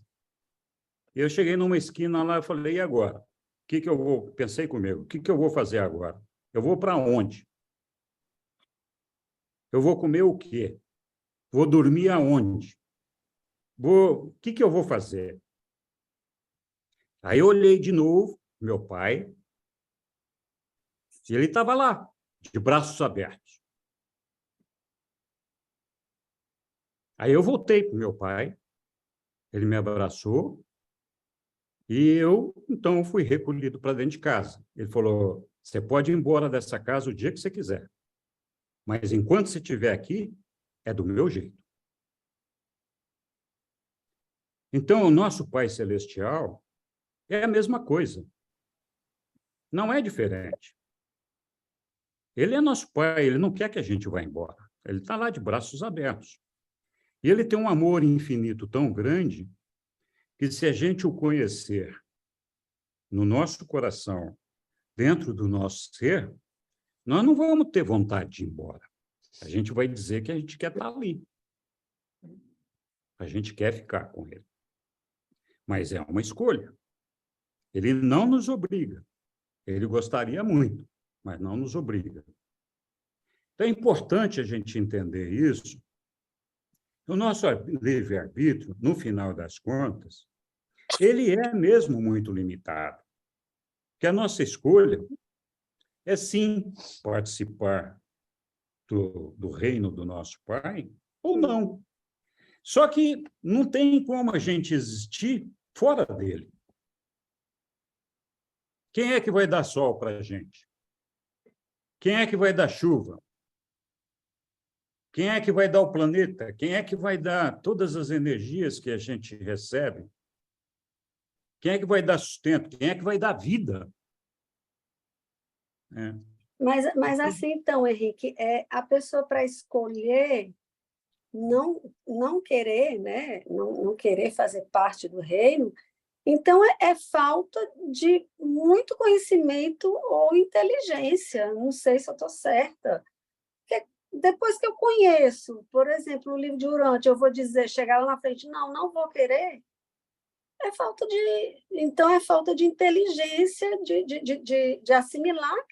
Eu cheguei numa esquina lá e falei, e agora? O que eu vou... Pensei comigo, o que eu vou fazer agora? Eu vou para onde? Eu vou comer o quê? Vou dormir aonde? O que eu vou fazer? Aí eu olhei de novo, meu pai, e ele estava lá, de braços abertos. Aí eu voltei para o meu pai, ele me abraçou, e eu, então, fui recolhido para dentro de casa. Ele falou, você pode ir embora dessa casa o dia que você quiser, mas enquanto você estiver aqui, é do meu jeito. Então, o nosso Pai Celestial é a mesma coisa. Não é diferente. Ele é nosso Pai, ele não quer que a gente vá embora. Ele está lá de braços abertos. E ele tem um amor infinito tão grande que, se a gente o conhecer no nosso coração, dentro do nosso ser, nós não vamos ter vontade de ir embora. A gente vai dizer que a gente quer estar ali. A gente quer ficar com ele. Mas é uma escolha. Ele não nos obriga. Ele gostaria muito, mas não nos obriga. Então, é importante a gente entender isso. O nosso livre-arbítrio, no final das contas, ele é mesmo muito limitado. Que a nossa escolha é, sim, participar do reino do nosso Pai ou não. Só que não tem como a gente existir fora dele. Quem é que vai dar sol para a gente? Quem é que vai dar chuva? Quem é que vai dar o planeta? Quem é que vai dar todas as energias que a gente recebe? Quem é que vai dar sustento? Quem é que vai dar vida? É. Mas assim, então, Henrique, a pessoa para escolher não querer, né? Não querer fazer parte do reino, então é falta de muito conhecimento ou inteligência. Não sei se eu estou certa. Porque depois que eu conheço, por exemplo, o livro de Urântia, eu vou dizer, chegar lá na frente, não vou querer. Então é falta de inteligência de assimilar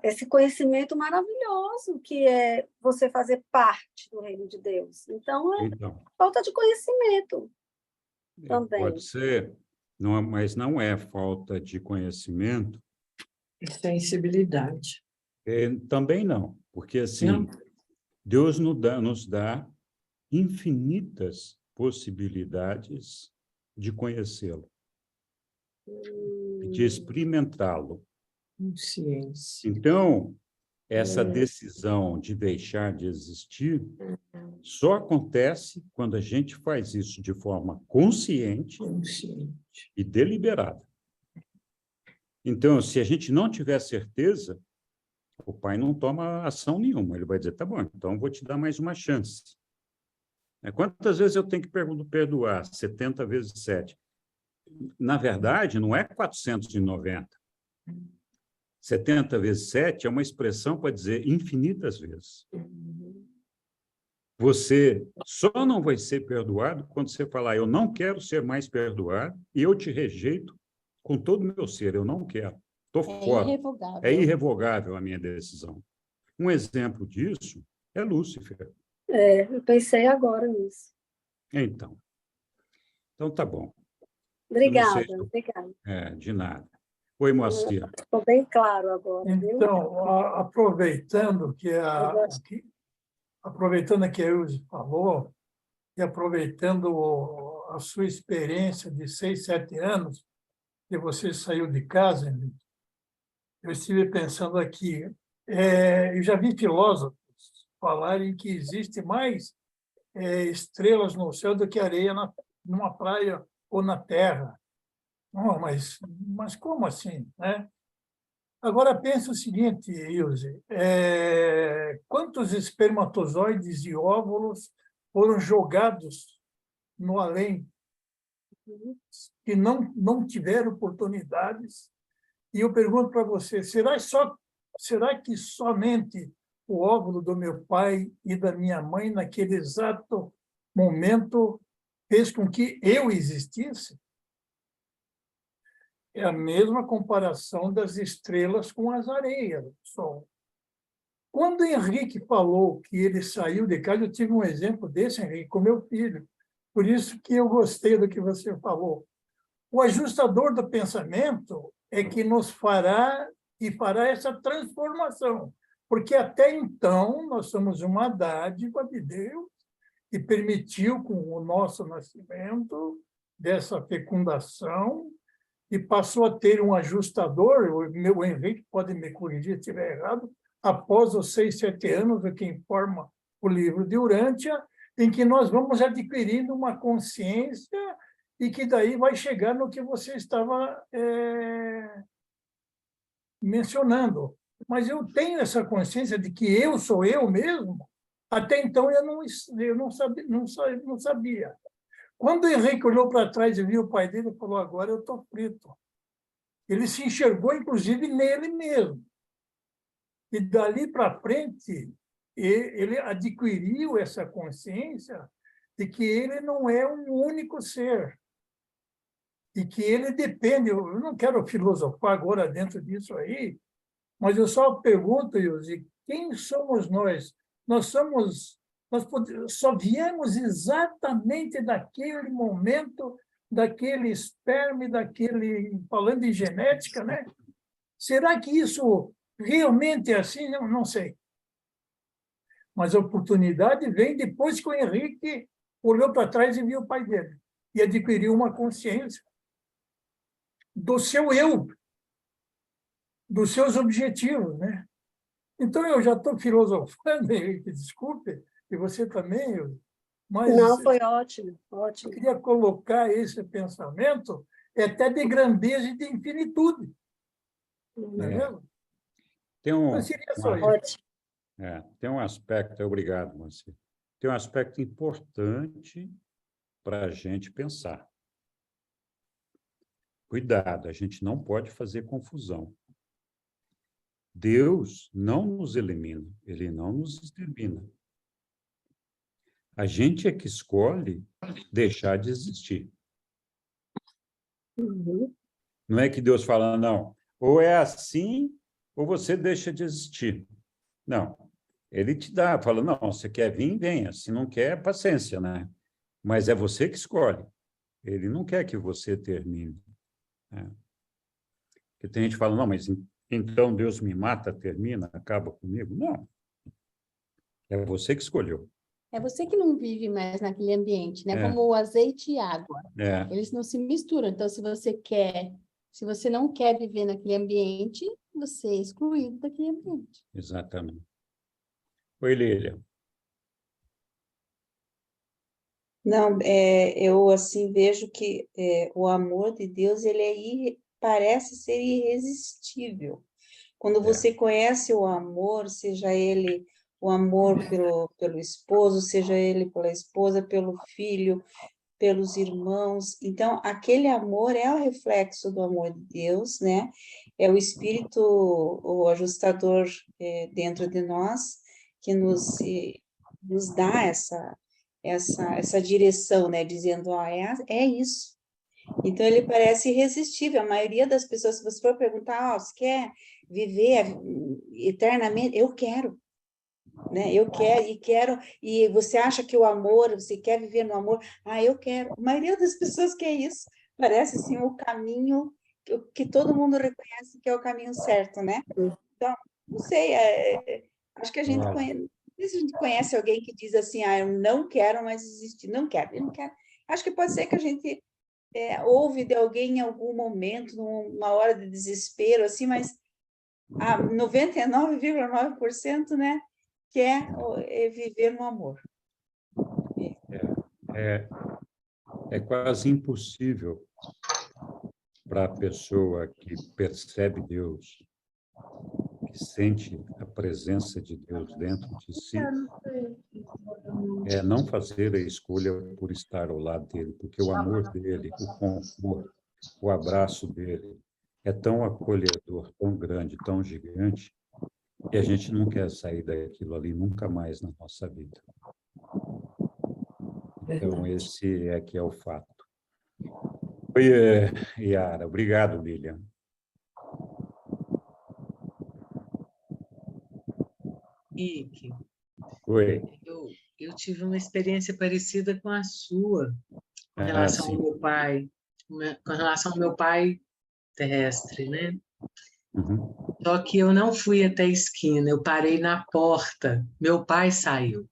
esse conhecimento maravilhoso que é você fazer parte do reino de Deus. Então, falta de conhecimento também. Pode ser, mas não é falta de conhecimento. E sensibilidade. Também não, porque assim, Não. Deus nos dá infinitas possibilidades de conhecê-lo, de experimentá-lo. Ciência. Então, essa decisão de deixar de existir só acontece quando a gente faz isso de forma consciente e deliberada. Então, se a gente não tiver certeza, o pai não toma ação nenhuma. Ele vai dizer, tá bom, então vou te dar mais uma chance. Quantas vezes eu tenho que perdoar? 70 vezes 7. Na verdade, não é 490. 70 vezes 7 é uma expressão para dizer infinitas vezes. Você só não vai ser perdoado quando você falar, eu não quero ser mais perdoado e eu te rejeito com todo o meu ser, eu não quero. Estou fora. Irrevogável. É irrevogável a minha decisão. Um exemplo disso é Lúcifer. Eu pensei agora nisso. Então tá bom. Obrigada. De nada. Oi, Moacir. Ficou bem claro agora. Então, aproveitando que a Ilse falou, e aproveitando a sua experiência de 6, 7 anos, que você saiu de casa, eu estive pensando aqui, eu já vi filósofos falarem que existe mais estrelas no céu do que areia numa praia ou na terra. Não, mas como assim, né? Agora, pensa o seguinte, Ilse, quantos espermatozoides e óvulos foram jogados no além que não tiveram oportunidades? E eu pergunto para você, será só será que somente o óvulo do meu pai e da minha mãe, naquele exato momento, fez com que eu existisse? É a mesma comparação das estrelas com as areias do Sol. Quando Henrique falou que ele saiu de casa, eu tive um exemplo desse, Henrique, com meu filho. Por isso que eu gostei do que você falou. O ajustador do pensamento é que nos fará e fará essa transformação, porque até então nós somos uma dádiva de Deus que permitiu, com o nosso nascimento, dessa fecundação, e passou a ter um ajustador, o Henrique pode me corrigir se estiver errado, após os 6, 7 anos, o que informa o livro de Urântia, em que nós vamos adquirindo uma consciência e que daí vai chegar no que você estava mencionando. Mas eu tenho essa consciência de que eu sou eu mesmo, até então eu não sabia. Quando o Henrique olhou para trás e viu o pai dele, ele falou, agora eu estou frito. Ele se enxergou, inclusive, nele mesmo. E dali para frente, ele adquiriu essa consciência de que ele não é um único ser, e que ele depende. Eu não quero filosofar agora dentro disso aí, mas eu só pergunto, Ilse, quem somos nós? Nós só viemos exatamente daquele momento, daquele esperma, falando em genética, né? Será que isso realmente é assim? Não sei. Mas a oportunidade vem depois que o Henrique olhou para trás e viu o pai dele e adquiriu uma consciência do seu eu, dos seus objetivos, né? Então, eu já estou filosofando, Henrique, desculpe, e você também, mas Não, foi ótimo, eu ótimo. queria colocar esse pensamento até de grandeza e de infinitude, não é mesmo? Tem um, Mas seria só isso. Ótimo. tem um aspecto, obrigado, Marcia. Tem um aspecto importante para a gente pensar. Cuidado, a gente não pode fazer confusão. Deus não nos elimina, ele não nos extermina. A gente é que escolhe deixar de existir. Uhum. Não é que Deus fala, não, ou é assim, ou você deixa de existir. Não, ele te dá, fala, não, você quer vir, venha, se não quer, paciência, né? Mas é você que escolhe. Ele não quer que você termine. Né? Porque tem gente que fala, não, mas então Deus me mata, termina, acaba comigo. Não. É você que escolheu. É você que não vive mais naquele ambiente, né? É. Como o azeite e água. É, Eles não se misturam. Então, se você não quer viver naquele ambiente, você é excluído daquele ambiente. exatamente. Oi, Lília. Não, eu assim vejo que o amor de Deus parece ser irresistível. Quando você conhece o amor, seja ele o amor pelo esposo, seja ele pela esposa, pelo filho, pelos irmãos, então aquele amor é o reflexo do amor de Deus, né? É o Espírito, o ajustador dentro de nós que nos dá essa direção, né? Dizendo, é isso. Então, ele parece irresistível. A maioria das pessoas, se você for perguntar, você quer viver eternamente? Eu quero, né? Eu quero, e você acha que o amor, você quer viver no amor? Eu quero. A maioria das pessoas quer isso. Parece, assim, o caminho que todo mundo reconhece que é o caminho certo, né? Então, não sei, acho que a gente conhece. Se a gente conhece alguém que diz assim, eu não quero mais existir, não quero, eu não quero. Acho que pode ser que a gente ouve de alguém em algum momento, numa hora de desespero, assim, mas 99,9%, né, quer viver no amor. É quase impossível para a pessoa que percebe Deus, que sente a presença de Deus dentro de si, não fazer a escolha por estar ao lado dele, porque o amor dele, o conforto, o abraço dele é tão acolhedor, tão grande, tão gigante, E a gente não quer sair daquilo ali nunca mais na nossa vida. Então, Verdade. esse é que é o fato. Oi, Yara. Obrigado, Lilian. Ike, Oi. eu tive uma experiência parecida com a sua, com relação Sim. ao meu pai, com relação ao meu pai terrestre, né? Uhum. Só que eu não fui até a esquina, eu parei na porta. Meu pai saiu.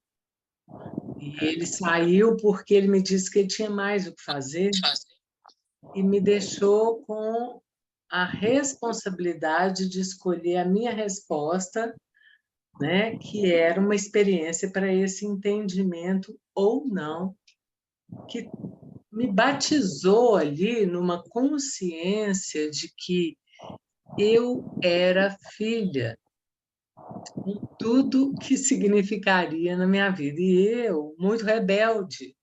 E ele saiu porque ele me disse que ele tinha mais o que fazer e me deixou com a responsabilidade de escolher a minha resposta, né, que era uma experiência para esse entendimento ou não, que me batizou ali numa consciência de que eu era filha, com tudo que significaria na minha vida. E eu, muito rebelde,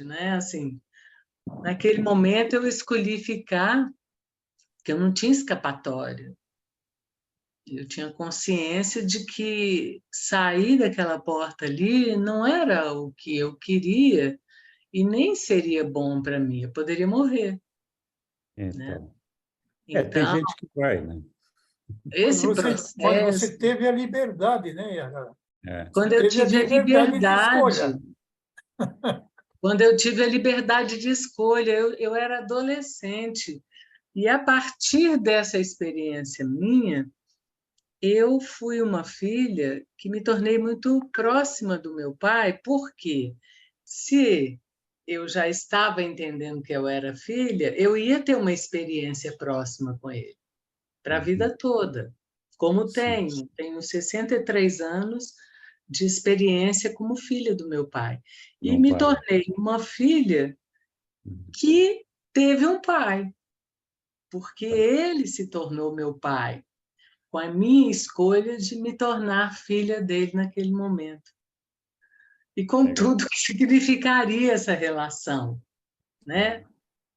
né? Assim, naquele momento eu escolhi ficar, porque eu não tinha escapatória. Eu tinha consciência de que sair daquela porta ali não era o que eu queria e nem seria bom para mim. Eu poderia morrer, né? Então, tem Então, gente que vai, né? esse Mas processo, você teve a liberdade, né, Yara? É. quando Você eu teve a tive a liberdade de escolha. liberdade, quando eu tive a liberdade de escolha, eu era adolescente. E a partir dessa experiência minha, eu fui uma filha que me tornei muito próxima do meu pai, porque se eu já estava entendendo que eu era filha, eu ia ter uma experiência próxima com ele, para a vida toda. Como Sim. tenho 63 anos de experiência como filha do meu pai. E Não me para. tornei uma filha que teve um pai, porque ele se tornou meu pai, com a minha escolha de me tornar filha dele naquele momento. E com Legal. tudo que significaria essa relação, né?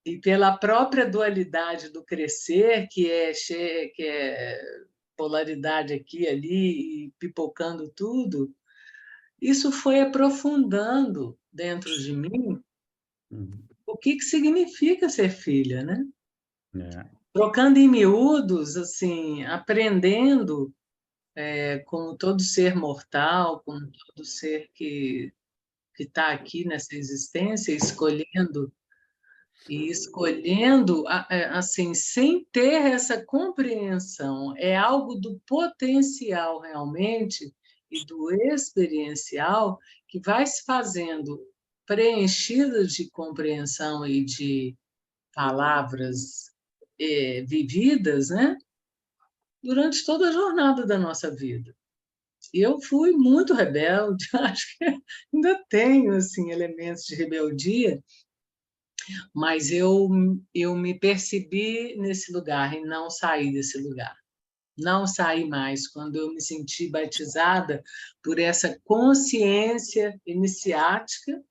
E pela própria dualidade do crescer, que é polaridade aqui e ali, e pipocando tudo, isso foi aprofundando dentro de mim Uhum. o que significa ser filha, né? É. Trocando em miúdos, assim, aprendendo como todo ser mortal, como todo ser que está aqui nessa existência, escolhendo e escolhendo assim, sem ter essa compreensão, é algo do potencial realmente e do experiencial que vai se fazendo preenchida de compreensão e de palavras vividas, né? Durante toda a jornada da nossa vida. Eu fui muito rebelde, acho que ainda tenho assim elementos de rebeldia, mas eu me percebi nesse lugar e não saí desse lugar. Não saí mais quando eu me senti batizada por essa consciência iniciática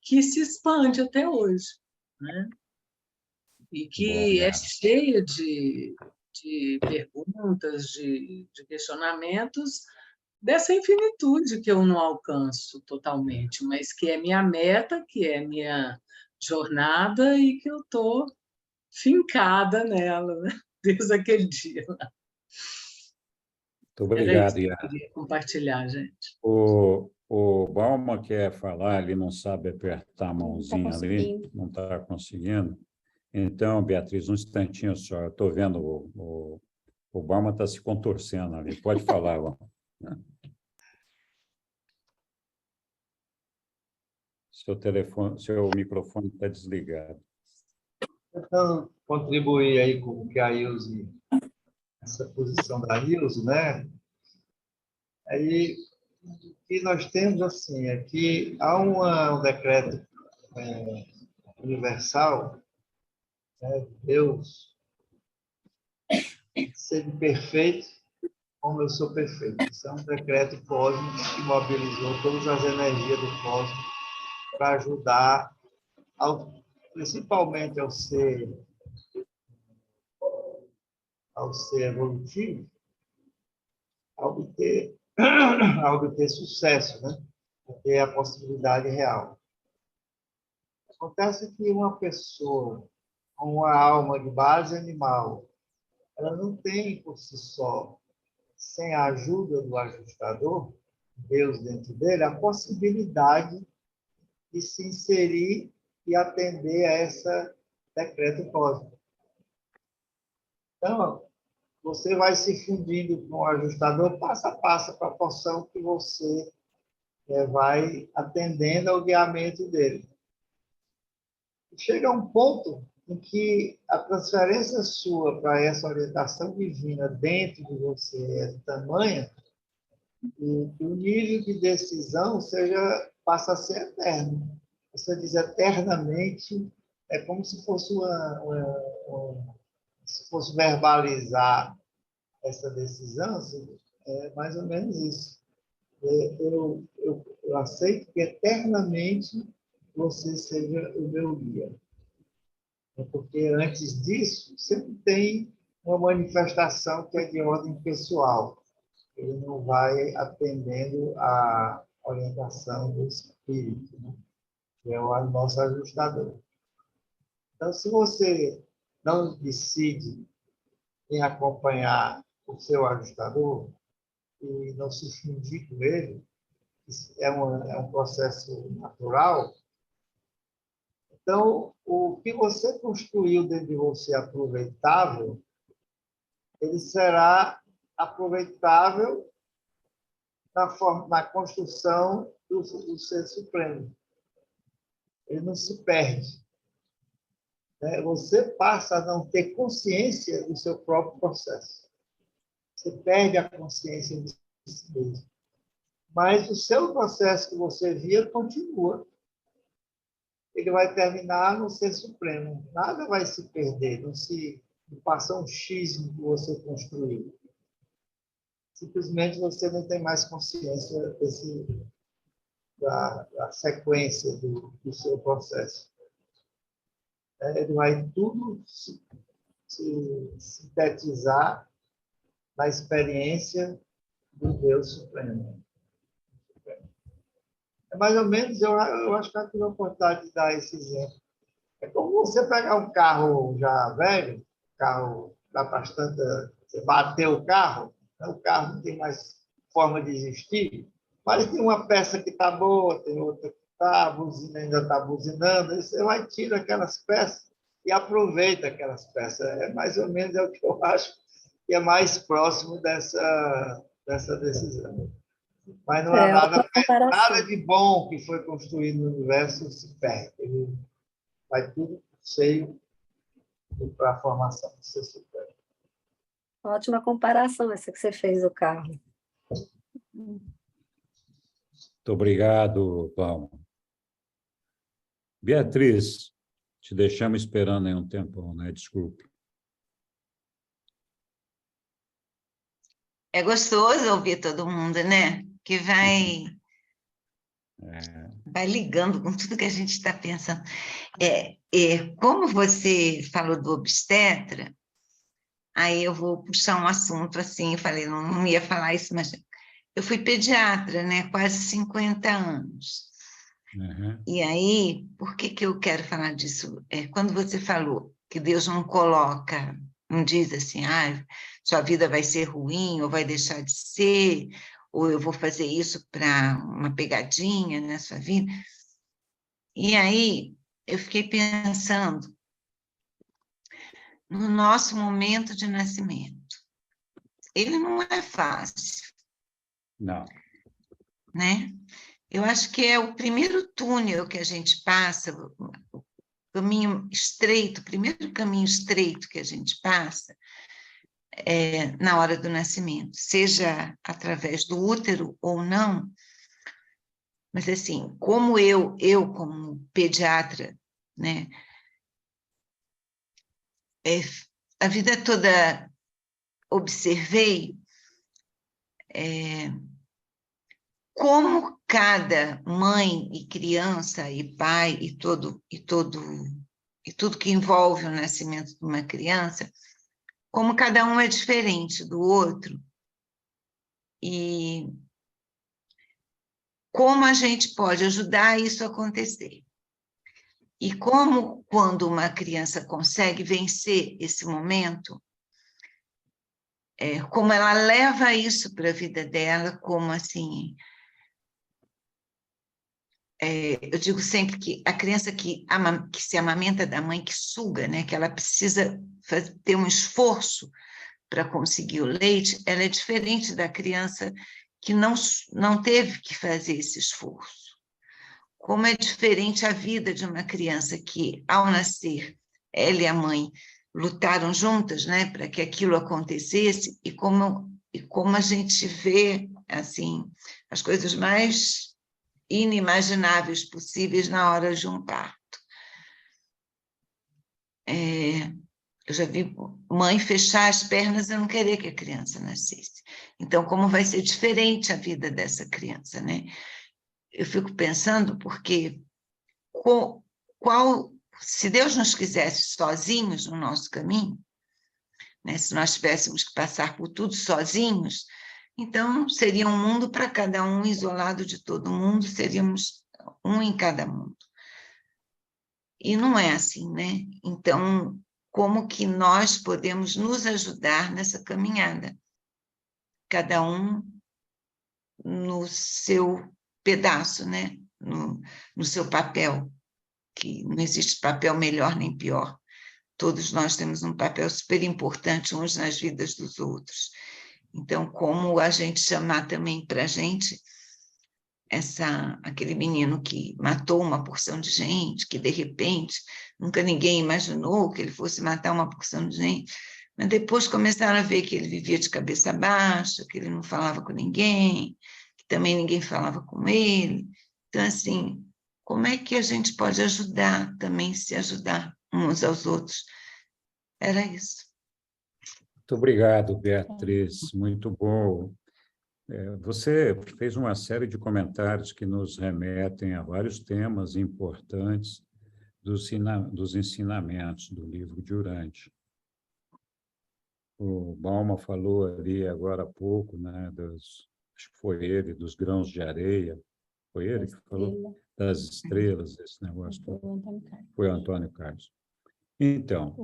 que se expande até hoje, né? E Bom, que é Yara. cheia de perguntas, de questionamentos dessa infinitude que eu não alcanço totalmente, mas que é minha meta, que é minha jornada e que eu estou fincada nela, né? Desde aquele dia. Muito Era isso obrigado, que eu Yara. queria compartilhar, gente. O Balma quer falar, ele não sabe apertar a Não está mãozinha ali, conseguindo. não está conseguindo. Então, Beatriz, um instantinho só. Eu estou vendo o Balma está se contorcendo ali. Pode falar, Balma. Seu microfone está desligado. Então, contribuir aí com o que a Ilse, essa posição da Ilse, né? Aí, o que nós temos, assim, é que há um decreto universal, né? Deus ser perfeito como eu sou perfeito. Isso é um decreto cósmico que mobilizou todas as energias do cosmos para ajudar, principalmente ao ser evolutivo, a obter sucesso, né? A ter a possibilidade real. Acontece que uma pessoa com uma alma de base animal, ela não tem por si só, sem a ajuda do ajustador, Deus dentro dele, a possibilidade de se inserir e atender a esse decreto cósmico. Então, você vai se fundindo com o ajustador passo a passo, a proporção que você vai atendendo ao guiamento dele. Chega um ponto em que a transferência sua para essa orientação divina dentro de você é tamanha e que o nível de decisão passa a ser eterno. Você diz eternamente, é como se fosse se fosse verbalizar essa decisão, é mais ou menos isso. Eu aceito que eternamente você seja o meu guia. Porque antes disso, sempre tem uma manifestação que é de ordem pessoal. Ele não vai atendendo à orientação do espírito, né? Que é o nosso ajustador. Então, se você não decide em acompanhar o seu ajustador e não se fundir com ele, é um processo natural. Então, o que você construiu dentro de você aproveitável, ele será aproveitável na construção do Ser Supremo. Ele não se perde. Você passa a não ter consciência do seu próprio processo. Você perde a consciência de si mesmo. Mas o seu processo que você via continua. Ele vai terminar no Ser Supremo. Nada vai se perder, não passa um xismo que você construiu. Simplesmente você não tem mais consciência da sequência do seu processo. Ele vai tudo se sintetizar na experiência do Deus Supremo. É mais ou menos, eu acho que eu tive a oportunidade de dar esse exemplo. É como você pegar um carro já velho, carro dá bastante, você bateu o carro não tem mais forma de existir, mas tem uma peça que está boa, tem outra que está, a buzina ainda está buzinando, aí você vai tirar aquelas peças e aproveita aquelas peças. É mais ou menos o que eu acho que é mais próximo dessa decisão. Mas não há nada de bom que foi construído no universo se perde. Ele vai tudo cheio para a formação do Ser Supremo. Ótima comparação essa que você fez do carro. Muito obrigado, Palma. Beatriz, te deixamos esperando aí um tempão, né? Desculpe. É gostoso ouvir todo mundo, né? Que vai ligando com tudo que a gente está pensando. Como você falou do obstetra, aí eu vou puxar um assunto assim, falei, não ia falar isso, mas eu fui pediatra, né? Quase 50 anos. Uhum. E aí, por que eu quero falar disso? Quando você falou que Deus não coloca, não diz assim, sua vida vai ser ruim, ou vai deixar de ser, ou eu vou fazer isso para uma pegadinha na sua vida. E aí, eu fiquei pensando no nosso momento de nascimento. Ele não é fácil. Não. Né? Eu acho que é o primeiro túnel que a gente passa, o caminho estreito, o primeiro caminho estreito que a gente passa na hora do nascimento, seja através do útero ou não. Mas, assim, como eu como pediatra, né, a vida toda observei como cada mãe e criança e pai e tudo que envolve o nascimento de uma criança, como cada um é diferente do outro, E como a gente pode ajudar isso a acontecer. E como, quando uma criança consegue vencer esse momento, como ela leva isso para a vida dela, como assim... eu digo sempre que a criança que se amamenta da mãe, que suga, né, que ela precisa ter um esforço para conseguir o leite, ela é diferente da criança que não teve que fazer esse esforço. Como é diferente a vida de uma criança que, ao nascer, ela e a mãe lutaram juntas, né, para que aquilo acontecesse, e como a gente vê, assim, as coisas mais inimagináveis possíveis na hora de um parto. Eu já vi mãe fechar as pernas e não querer que a criança nascesse. Então, como vai ser diferente a vida dessa criança, né? Eu fico pensando porque se Deus nos quisesse sozinhos no nosso caminho, né, se nós tivéssemos que passar por tudo sozinhos, então seria um mundo para cada um, isolado de todo mundo, seríamos um em cada mundo. E não é assim, né? Então, como que nós podemos nos ajudar nessa caminhada? Cada um no seu pedaço, né? No seu papel, que não existe papel melhor nem pior. Todos nós temos um papel super importante uns nas vidas dos outros. Então, como a gente chamar também para a gente aquele menino que matou uma porção de gente, que de repente nunca ninguém imaginou que ele fosse matar uma porção de gente, mas depois começaram a ver que ele vivia de cabeça baixa, que ele não falava com ninguém, que também ninguém falava com ele. Então, assim, como é que a gente pode ajudar também, se ajudar uns aos outros? Era isso. Muito obrigado, Beatriz. Muito bom. Você fez uma série de comentários que nos remetem a vários temas importantes dos ensinamentos do livro de Urântia. O Balma falou ali agora há pouco, né, acho que foi ele, dos grãos de areia. Foi ele que falou das estrelas, esse negócio. Foi o Antônio Carlos. Então,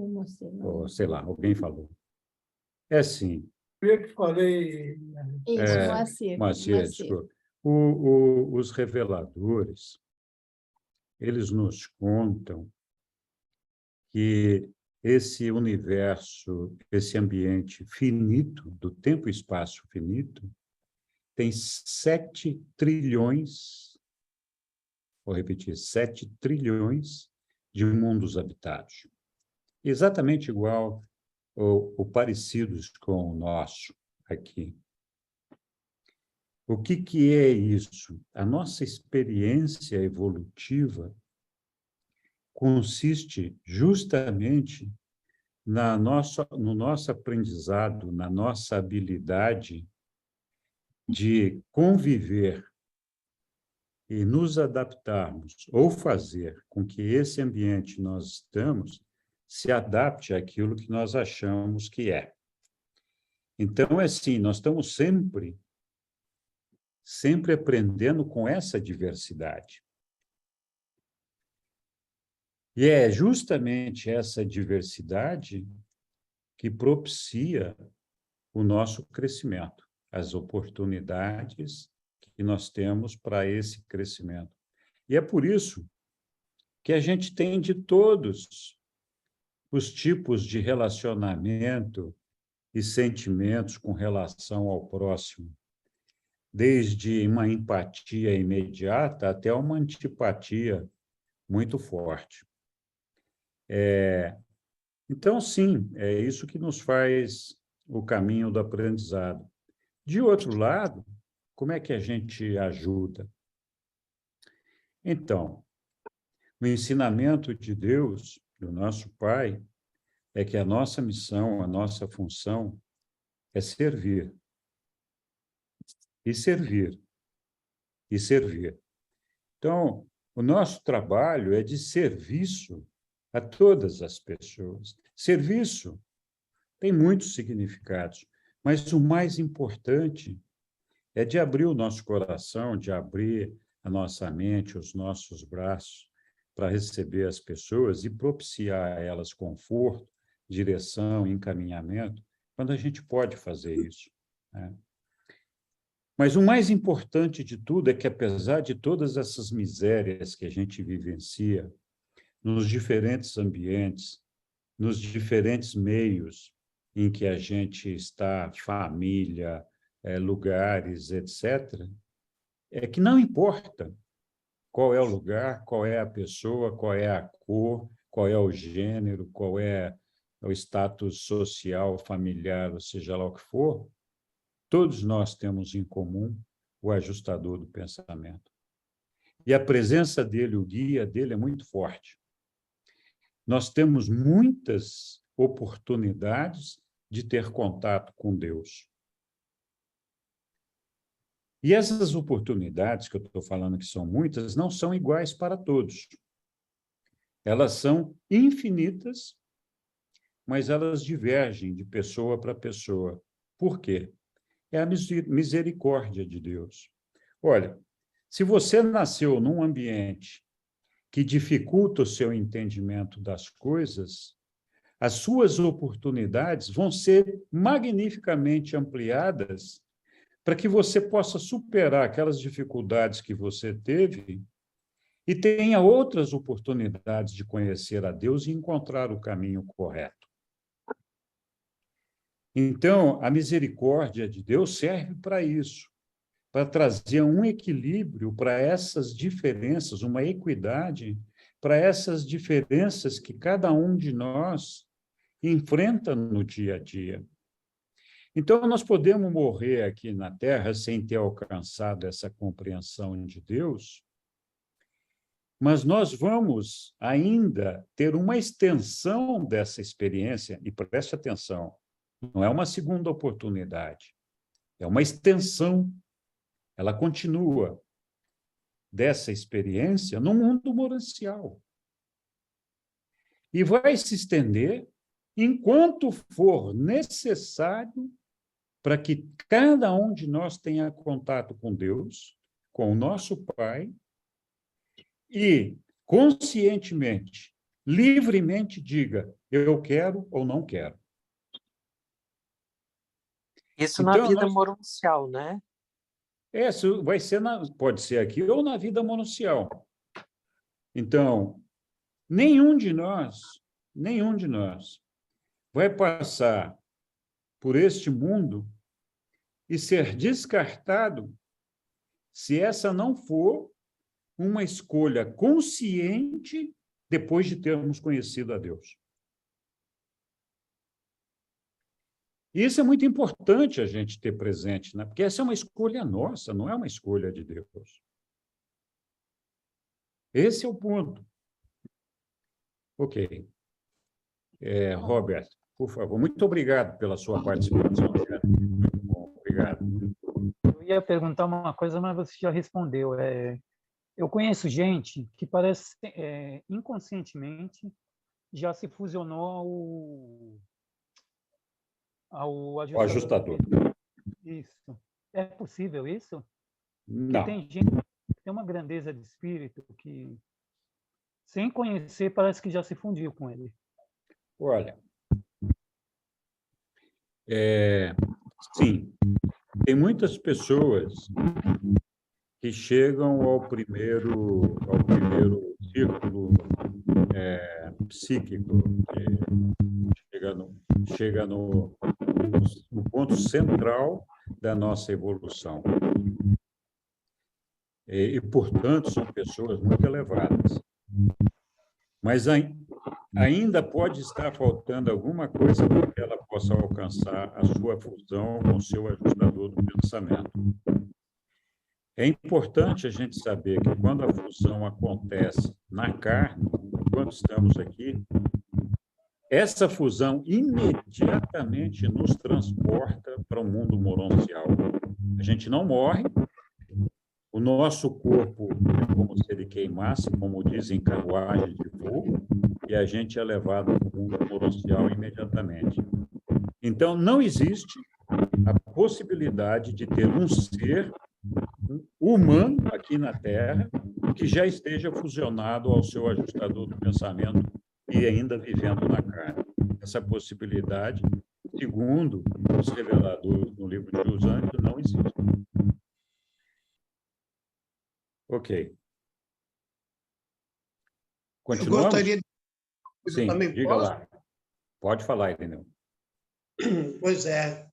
sei lá, alguém falou. É assim. Eu que falei. Isso, Moacir, desculpa. Os reveladores, eles nos contam que esse universo, esse ambiente finito, do tempo e espaço finito, tem 7 trilhões, vou repetir, 7 trilhões de mundos habitados. Exatamente igual ou parecidos com o nosso aqui. O que é isso? A nossa experiência evolutiva consiste justamente no nosso aprendizado, na nossa habilidade de conviver e nos adaptarmos, ou fazer com que esse ambiente nós estamos se adapte àquilo que nós achamos que é. Então, assim, nós estamos sempre aprendendo com essa diversidade. E é justamente essa diversidade que propicia o nosso crescimento, as oportunidades que nós temos para esse crescimento. E é por isso que a gente tem de todos os tipos de relacionamento e sentimentos com relação ao próximo, desde uma empatia imediata até uma antipatia muito forte. Então, sim, é isso que nos faz o caminho do aprendizado. De outro lado, como é que a gente ajuda? Então, o ensinamento de Deus, do nosso Pai, é que a nossa missão, a nossa função é servir. E servir. E servir. Então, o nosso trabalho é de serviço a todas as pessoas. Serviço tem muitos significados, mas o mais importante é de abrir o nosso coração, de abrir a nossa mente, os nossos braços, para receber as pessoas e propiciar a elas conforto, direção, encaminhamento, quando a gente pode fazer isso, né? Mas o mais importante de tudo é que, apesar de todas essas misérias que a gente vivencia nos diferentes ambientes, nos diferentes meios em que a gente está, família, lugares, etc., é que não importa qual é o lugar, qual é a pessoa, qual é a cor, qual é o gênero, qual é o status social, familiar, ou seja lá o que for, todos nós temos em comum o ajustador do pensamento. E a presença dele, o guia dele, é muito forte. Nós temos muitas oportunidades de ter contato com Deus. E essas oportunidades que eu estou falando que são muitas, não são iguais para todos. Elas são infinitas, mas elas divergem de pessoa para pessoa. Por quê? É a misericórdia de Deus. Olha, se você nasceu num ambiente que dificulta o seu entendimento das coisas, as suas oportunidades vão ser magnificamente ampliadas para que você possa superar aquelas dificuldades que você teve e tenha outras oportunidades de conhecer a Deus e encontrar o caminho correto. Então, a misericórdia de Deus serve para isso, para trazer um equilíbrio para essas diferenças, uma equidade para essas diferenças que cada um de nós enfrenta no dia a dia. Então, nós podemos morrer aqui na Terra sem ter alcançado essa compreensão de Deus, mas nós vamos ainda ter uma extensão dessa experiência, e preste atenção, não é uma segunda oportunidade, é uma extensão, ela continua dessa experiência no mundo morancial. E vai se estender enquanto for necessário para que cada um de nós tenha contato com Deus, com o nosso Pai, e conscientemente, livremente diga, eu quero ou não quero. Isso na vida morancial, né? Isso vai ser pode ser aqui ou na vida morancial. Então, nenhum de nós vai passar por este mundo e ser descartado se essa não for uma escolha consciente depois de termos conhecido a Deus. Isso é muito importante a gente ter presente, né? Porque essa é uma escolha nossa, não é uma escolha de Deus. Esse é o ponto. Ok. Robert, por favor, muito obrigado pela sua participação. Muito bom, obrigado. Eu ia perguntar uma coisa, mas você já respondeu. Eu conheço gente que parece, inconscientemente, já se fusionou ao ajustador. Isso. É possível isso? Não. Porque tem gente que tem uma grandeza de espírito que, sem conhecer, parece que já se fundiu com ele. Olha, sim, tem muitas pessoas que chegam ao primeiro círculo psíquico, chega no ponto central da nossa evolução. E, portanto, são pessoas muito elevadas. Mas ainda pode estar faltando alguma coisa para que ela possa alcançar a sua fusão com o seu ajustador do pensamento. É importante a gente saber que quando a fusão acontece na carne, enquanto estamos aqui, essa fusão imediatamente nos transporta para o mundo morancial. A gente não morre, o nosso corpo é como se ele queimasse, como dizem, carruagem de fogo, e a gente é levado para o mundo morancial imediatamente. Então, não existe a possibilidade de ter um ser humano aqui na Terra que já esteja fusionado ao seu ajustador do pensamento e ainda vivendo na carne. Essa possibilidade, segundo os reveladores no livro de Os Anjos, não existe. Ok. Continuamos? Eu gostaria de... Sim, também diga posso? lá. Pode falar, Irineu. Pois é.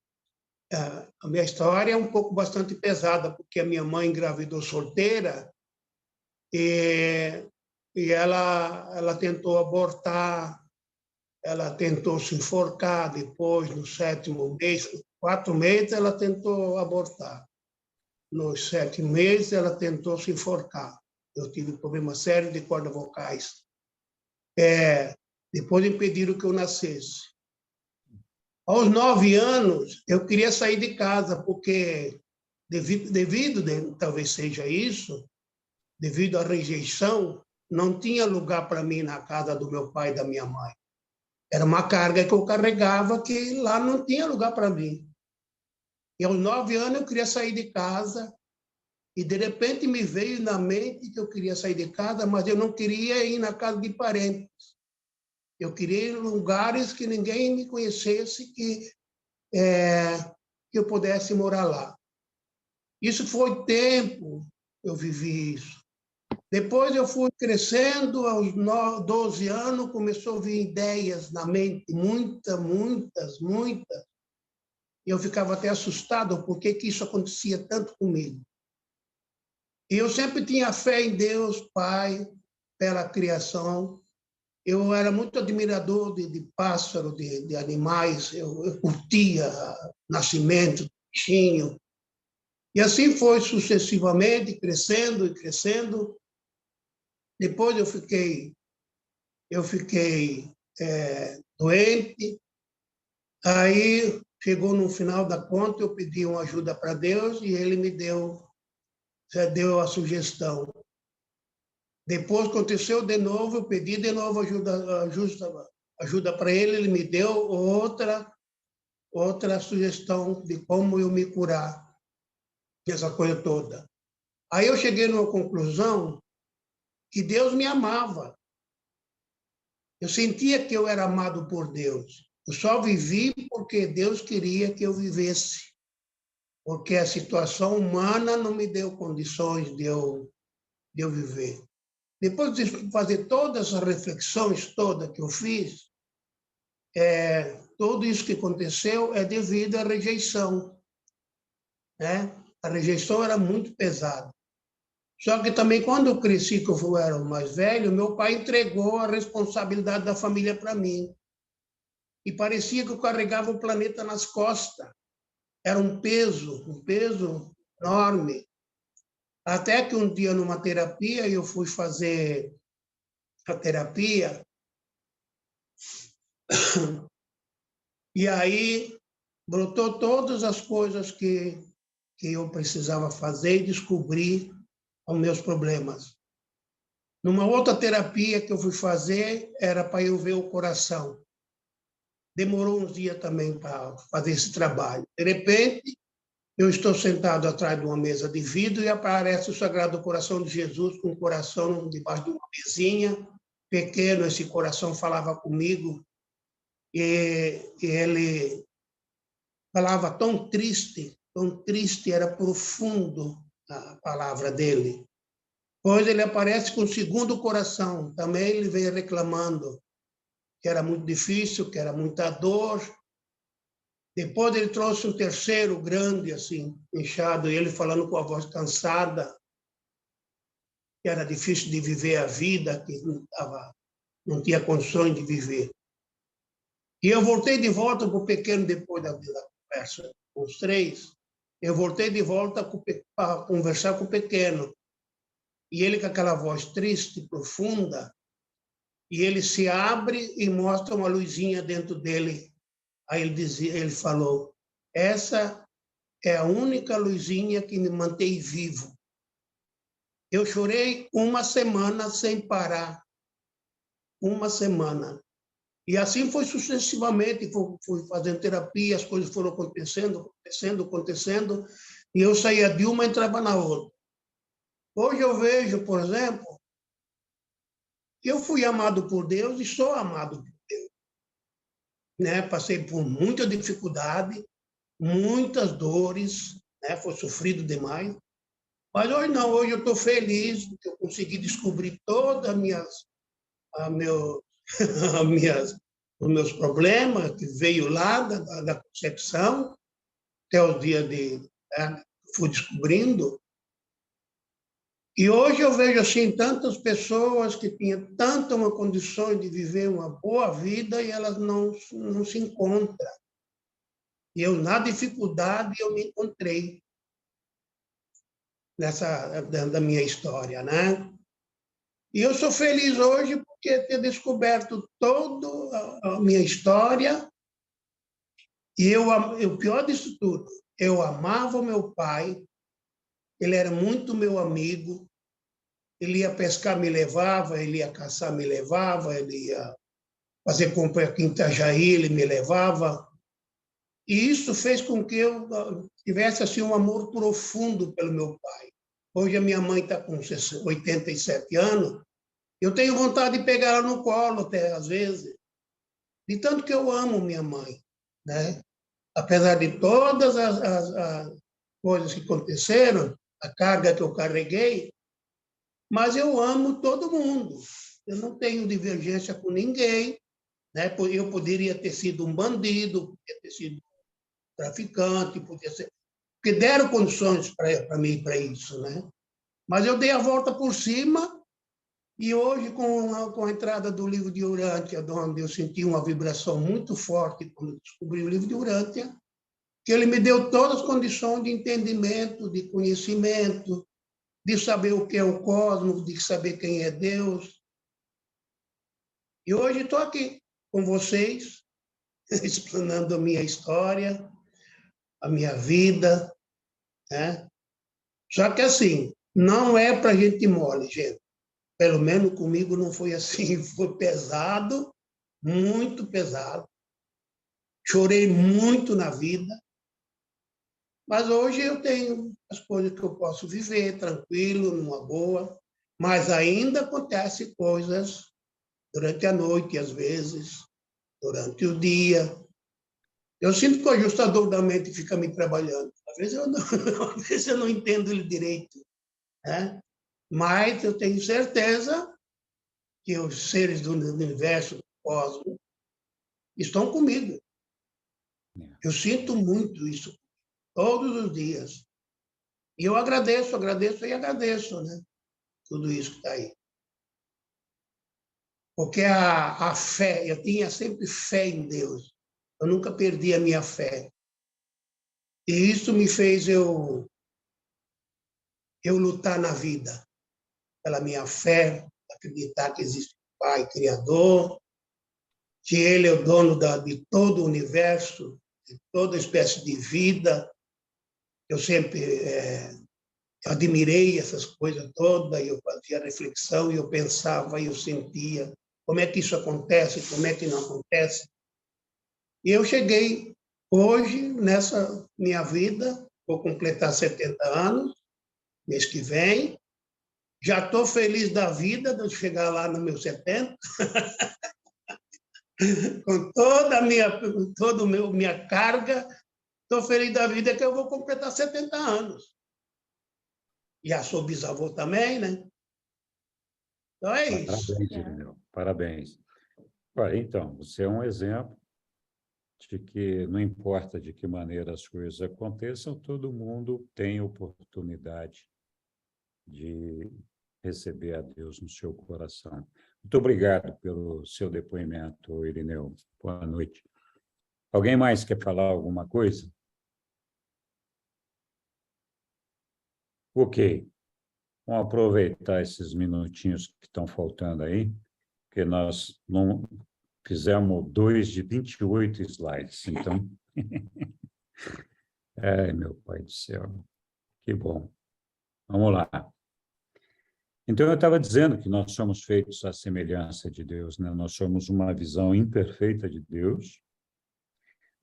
A minha história é um pouco bastante pesada, porque a minha mãe engravidou solteira e ela tentou abortar, ela tentou se enforcar depois, no 7º mês, 4 meses ela tentou abortar. Nos 7 meses ela tentou se enforcar. Eu tive problema sério de cordas vocais. Depois impediram que eu nascesse. Aos 9 anos, eu queria sair de casa, porque, talvez seja isso, devido à rejeição, não tinha lugar para mim na casa do meu pai e da minha mãe. Era uma carga que eu carregava que lá não tinha lugar para mim. E aos 9 anos eu queria sair de casa, e de repente me veio na mente que eu queria sair de casa, mas eu não queria ir na casa de parentes. Eu queria ir em lugares que ninguém me conhecesse, que eu pudesse morar lá. Isso foi tempo, eu vivi isso. Depois eu fui crescendo, aos 12 anos, começou a vir ideias na mente, muitas. E eu ficava até assustado, por que isso acontecia tanto comigo. E eu sempre tinha fé em Deus, Pai, pela criação. Eu era muito admirador de pássaro, de animais, eu curtia nascimento, bichinho. E assim foi sucessivamente, crescendo e crescendo. Depois eu fiquei doente. Aí chegou no final da conta, eu pedi uma ajuda para Deus e ele me deu a sugestão. Depois aconteceu de novo, eu pedi de novo ajuda para ele, ele me deu outra sugestão de como eu me curar dessa coisa toda. Aí eu cheguei numa conclusão que Deus me amava. Eu sentia que eu era amado por Deus. Eu só vivi porque Deus queria que eu vivesse, porque a situação humana não me deu condições de eu viver. Depois de fazer todas essas reflexões que eu fiz, tudo isso que aconteceu é devido à rejeição. Né? A rejeição era muito pesada. Só que também, quando eu cresci, que eu era o mais velho, meu pai entregou a responsabilidade da família para mim. E parecia que eu carregava o planeta nas costas. Era um peso enorme. Até que um dia, numa terapia, eu fui fazer a terapia, e aí brotou todas as coisas que eu precisava fazer e descobrir os meus problemas. Numa outra terapia que eu fui fazer, era para eu ver o coração. Demorou uns dias também para fazer esse trabalho. De repente, eu estou sentado atrás de uma mesa de vidro e aparece o Sagrado Coração de Jesus com o coração debaixo de uma mesinha, pequeno. Esse coração falava comigo e ele falava tão triste, era profundo a palavra dele. Depois ele aparece com o segundo coração, também ele veio reclamando que era muito difícil, que era muita dor. Depois ele trouxe um terceiro grande, assim, inchado, e ele falando com a voz cansada, que era difícil de viver a vida, que não tinha condições de viver. E eu voltei de volta para o pequeno depois da conversa com os três. Eu voltei de volta para conversar com o pequeno. E ele, com aquela voz triste, profunda, e ele se abre e mostra uma luzinha dentro dele. Aí ele falou, essa é a única luzinha que me mantém vivo. Eu chorei uma semana sem parar. Uma semana. E assim foi sucessivamente, fui fazendo terapia, as coisas foram acontecendo, e eu saía de uma e entrava na outra. Hoje eu vejo, por exemplo, que eu fui amado por Deus e sou amado por Deus. Né? Passei por muita dificuldade, muitas dores, né? Foi sofrido demais. Mas hoje não, hoje eu estou feliz porque eu consegui descobrir todas os meus problemas, que veio lá da concepção, até os dias né, fui descobrindo. E hoje eu vejo assim tantas pessoas que tinham tanta uma condição de viver uma boa vida e elas não se encontram. E eu, na dificuldade, eu me encontrei da minha história, né? E eu sou feliz hoje porque ter descoberto toda a minha história e o pior disso tudo, eu amava o meu pai, ele era muito meu amigo, ele ia pescar, me levava, ele ia caçar, me levava, ele ia fazer compra aqui em Itajaí, ele me levava. E isso fez com que eu tivesse assim, um amor profundo pelo meu pai. Hoje a minha mãe está com 87 anos, eu tenho vontade de pegar ela no colo até às vezes, de tanto que eu amo minha mãe, né? Apesar de todas as coisas que aconteceram, a carga que eu carreguei, mas eu amo todo mundo. Eu não tenho divergência com ninguém, né? Eu poderia ter sido um bandido, poderia ter sido traficante, podia ser, porque deram condições para mim para isso, né? Mas eu dei a volta por cima e hoje, com a entrada do livro de Urântia, onde eu senti uma vibração muito forte quando descobri o livro de Urântia, que ele me deu todas as condições de entendimento, de conhecimento, de saber o que é o cosmos, de saber quem é Deus. E hoje estou aqui com vocês, explanando a minha história, a minha vida, né? Só que assim, não é para gente mole, gente. Pelo menos comigo não foi assim, foi pesado, muito pesado. Chorei muito na vida, mas hoje eu tenho as coisas que eu posso viver tranquilo, numa boa, mas ainda acontecem coisas durante a noite, às vezes, durante o dia. Eu sinto que o ajustador da mente fica me trabalhando. Às vezes eu não entendo ele direito, né? Mas eu tenho certeza que os seres do universo, do cosmos, estão comigo. Eu sinto muito isso todos os dias. E eu agradeço e agradeço, né? Tudo isso que está aí. Porque a fé, eu tinha sempre fé em Deus. Eu nunca perdi a minha fé. E isso me fez eu lutar na vida. Pela minha fé, acreditar que existe um Pai Criador, que Ele é o dono de todo o universo, de toda espécie de vida. Eu sempre admirei essas coisas todas, eu fazia reflexão, e eu pensava, e eu sentia como é que isso acontece, como é que não acontece. E eu cheguei hoje, nessa minha vida, vou completar 70 anos, mês que vem, já estou feliz da vida de chegar lá no meu 70, com toda a minha carga, estou feliz da vida que eu vou completar 70 anos. Já sou bisavô também, né? Então é isso. Parabéns, Irineu. Parabéns. Olha, então, você é um exemplo de que não importa de que maneira as coisas aconteçam, todo mundo tem oportunidade de receber a Deus no seu coração. Muito obrigado pelo seu depoimento, Irineu. Boa noite. Alguém mais quer falar alguma coisa? Ok. Vamos aproveitar esses minutinhos que estão faltando aí, porque nós não fizemos 2 de 28 slides, então... Ai, meu pai do céu, que bom. Vamos lá. Então, eu estava dizendo que nós somos feitos à semelhança de Deus, né? Nós somos uma visão imperfeita de Deus,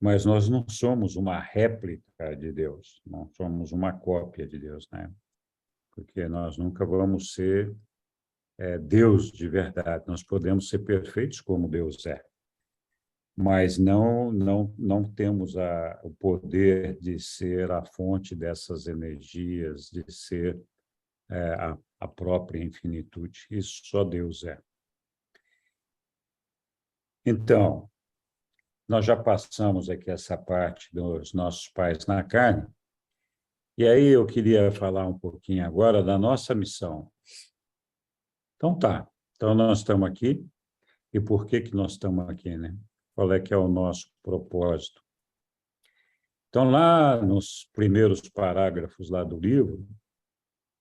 mas nós não somos uma réplica de Deus, não somos uma cópia de Deus, né? Porque nós nunca vamos ser Deus de verdade. Nós podemos ser perfeitos como Deus é, mas não temos o poder de ser a fonte dessas energias, de ser a própria infinitude. Isso só Deus é. Então, nós já passamos aqui essa parte dos nossos pais na carne, e aí eu queria falar um pouquinho agora da nossa missão. Então tá, então nós estamos aqui, e por que nós estamos aqui, né? Qual é que é o nosso propósito? Então, lá nos primeiros parágrafos lá do livro,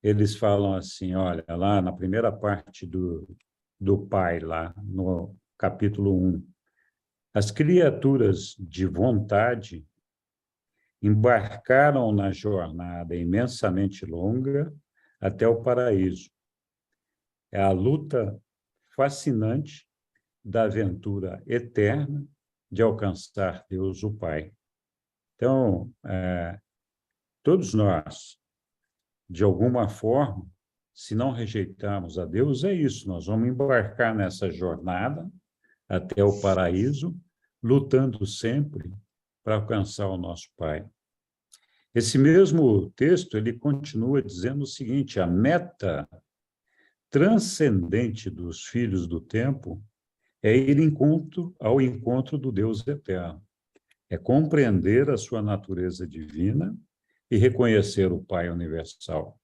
eles falam assim, olha, lá na primeira parte do Pai, lá no capítulo 1, as criaturas de vontade embarcaram na jornada imensamente longa até o paraíso. É a luta fascinante da aventura eterna de alcançar Deus, o Pai. Então, todos nós, de alguma forma, se não rejeitarmos a Deus, é isso, nós vamos embarcar nessa jornada até o paraíso, lutando sempre para alcançar o nosso Pai. Esse mesmo texto, ele continua dizendo o seguinte, a meta transcendente dos filhos do tempo é ir ao encontro do Deus eterno, é compreender a sua natureza divina e reconhecer o Pai universal.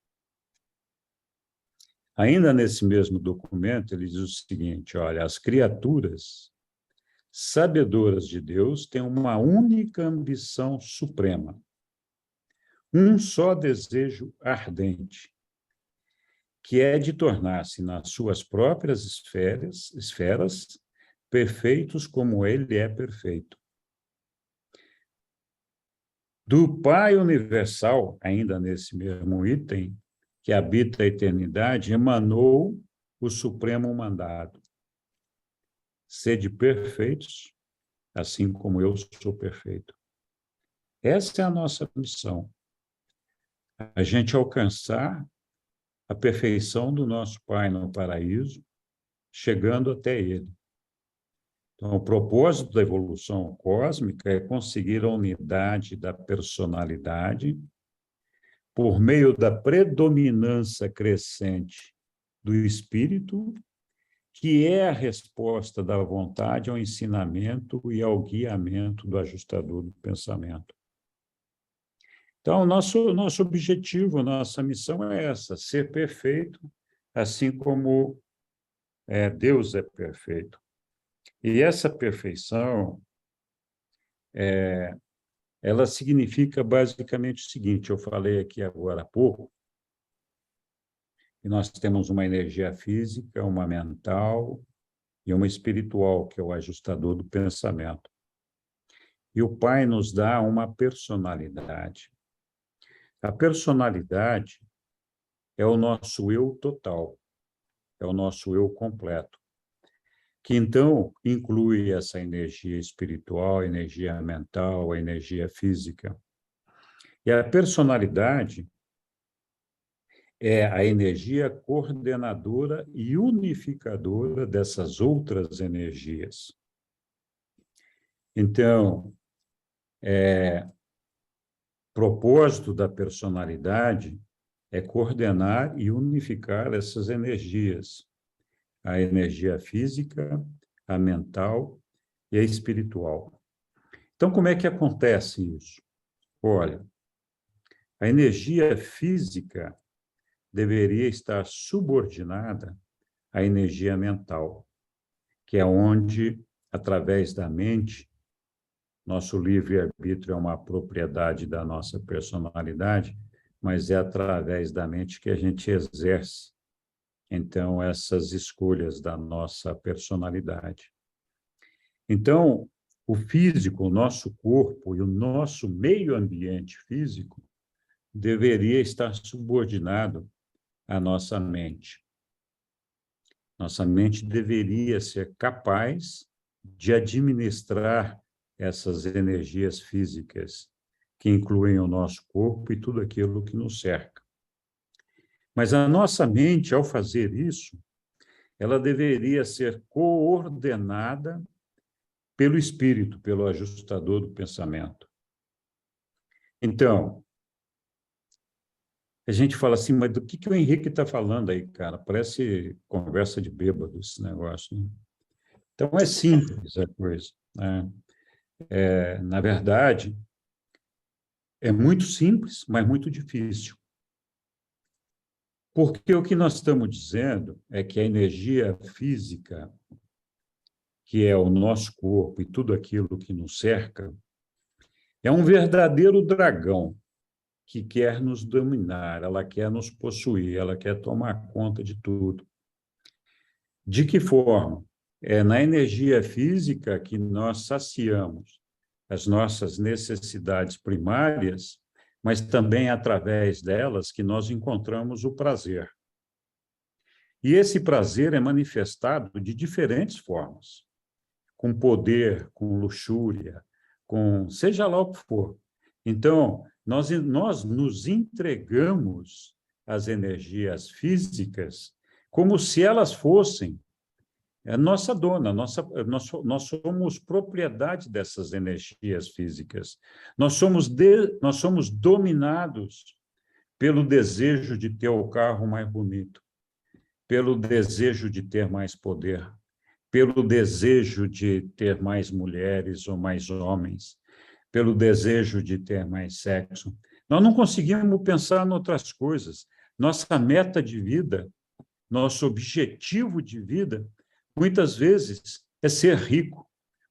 Ainda nesse mesmo documento, ele diz o seguinte, olha, as criaturas sabedoras de Deus têm uma única ambição suprema, um só desejo ardente, que é de tornar-se nas suas próprias esferas perfeitos como ele é perfeito. Do Pai universal, ainda nesse mesmo item, que habita a eternidade, emanou o supremo mandado. Sede perfeitos, assim como eu sou perfeito. Essa é a nossa missão. A gente alcançar a perfeição do nosso Pai no paraíso, chegando até Ele. Então, o propósito da evolução cósmica é conseguir a unidade da personalidade por meio da predominância crescente do espírito, que é a resposta da vontade ao ensinamento e ao guiamento do ajustador do pensamento. Então, nosso objetivo, nossa missão é essa, ser perfeito, assim como Deus é perfeito. E essa perfeição, ela significa basicamente o seguinte, eu falei aqui agora há pouco, que nós temos uma energia física, uma mental e uma espiritual, que é o ajustador do pensamento. E o Pai nos dá uma personalidade. A personalidade é o nosso eu total, é o nosso eu completo, que então inclui essa energia espiritual, a energia mental, a energia física. E a personalidade é a energia coordenadora e unificadora dessas outras energias. Então, propósito da personalidade é coordenar e unificar essas energias, a energia física, a mental e a espiritual. Então, como é que acontece isso? Olha, a energia física deveria estar subordinada à energia mental, que é onde, através da mente, nosso livre-arbítrio é uma propriedade da nossa personalidade, mas é através da mente que a gente exerce, então, essas escolhas da nossa personalidade. Então, o físico, o nosso corpo e o nosso meio ambiente físico deveria estar subordinado à nossa mente. Nossa mente deveria ser capaz de administrar essas energias físicas que incluem o nosso corpo e tudo aquilo que nos cerca. Mas a nossa mente, ao fazer isso, ela deveria ser coordenada pelo espírito, pelo ajustador do pensamento. Então, a gente fala assim, mas do que o Henrique está falando aí, cara? Parece conversa de bêbado esse negócio, né? Então, é simples a coisa, né? Na verdade, é muito simples, mas muito difícil. Porque o que nós estamos dizendo é que a energia física, que é o nosso corpo e tudo aquilo que nos cerca, é um verdadeiro dragão que quer nos dominar, ela quer nos possuir, ela quer tomar conta de tudo. De que forma? É na energia física que nós saciamos as nossas necessidades primárias, mas também através delas que nós encontramos o prazer. E esse prazer é manifestado de diferentes formas, com poder, com luxúria, com seja lá o que for. Então, nós nos entregamos às energias físicas como se elas fossem a nossa dona, nós somos propriedade dessas energias físicas. Nós somos dominados pelo desejo de ter o carro mais bonito, pelo desejo de ter mais poder, pelo desejo de ter mais mulheres ou mais homens, pelo desejo de ter mais sexo. Nós não conseguimos pensar em outras coisas. Nossa meta de vida, nosso objetivo de vida, muitas vezes é ser rico,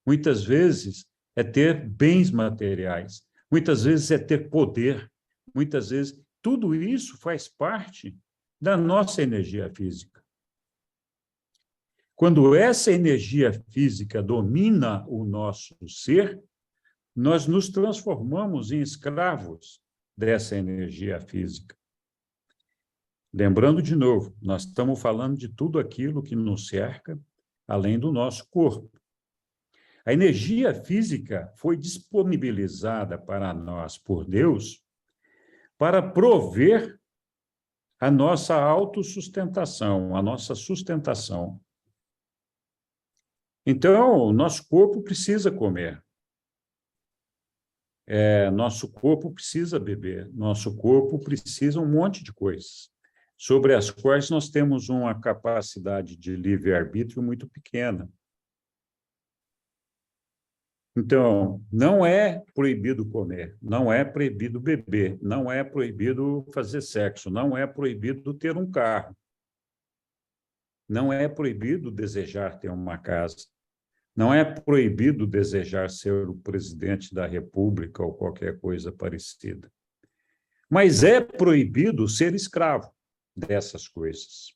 muitas vezes é ter bens materiais, muitas vezes é ter poder, muitas vezes tudo isso faz parte da nossa energia física. Quando essa energia física domina o nosso ser, nós nos transformamos em escravos dessa energia física. Lembrando de novo, nós estamos falando de tudo aquilo que nos cerca, além do nosso corpo. A energia física foi disponibilizada para nós por Deus para prover a nossa autossustentação, a nossa sustentação. Então, o nosso corpo precisa comer. Nosso corpo precisa beber. Nosso corpo precisa um monte de coisas, sobre as quais nós temos uma capacidade de livre-arbítrio muito pequena. Então, não é proibido comer, não é proibido beber, não é proibido fazer sexo, não é proibido ter um carro, não é proibido desejar ter uma casa, não é proibido desejar ser o presidente da República ou qualquer coisa parecida. Mas é proibido ser escravo dessas coisas.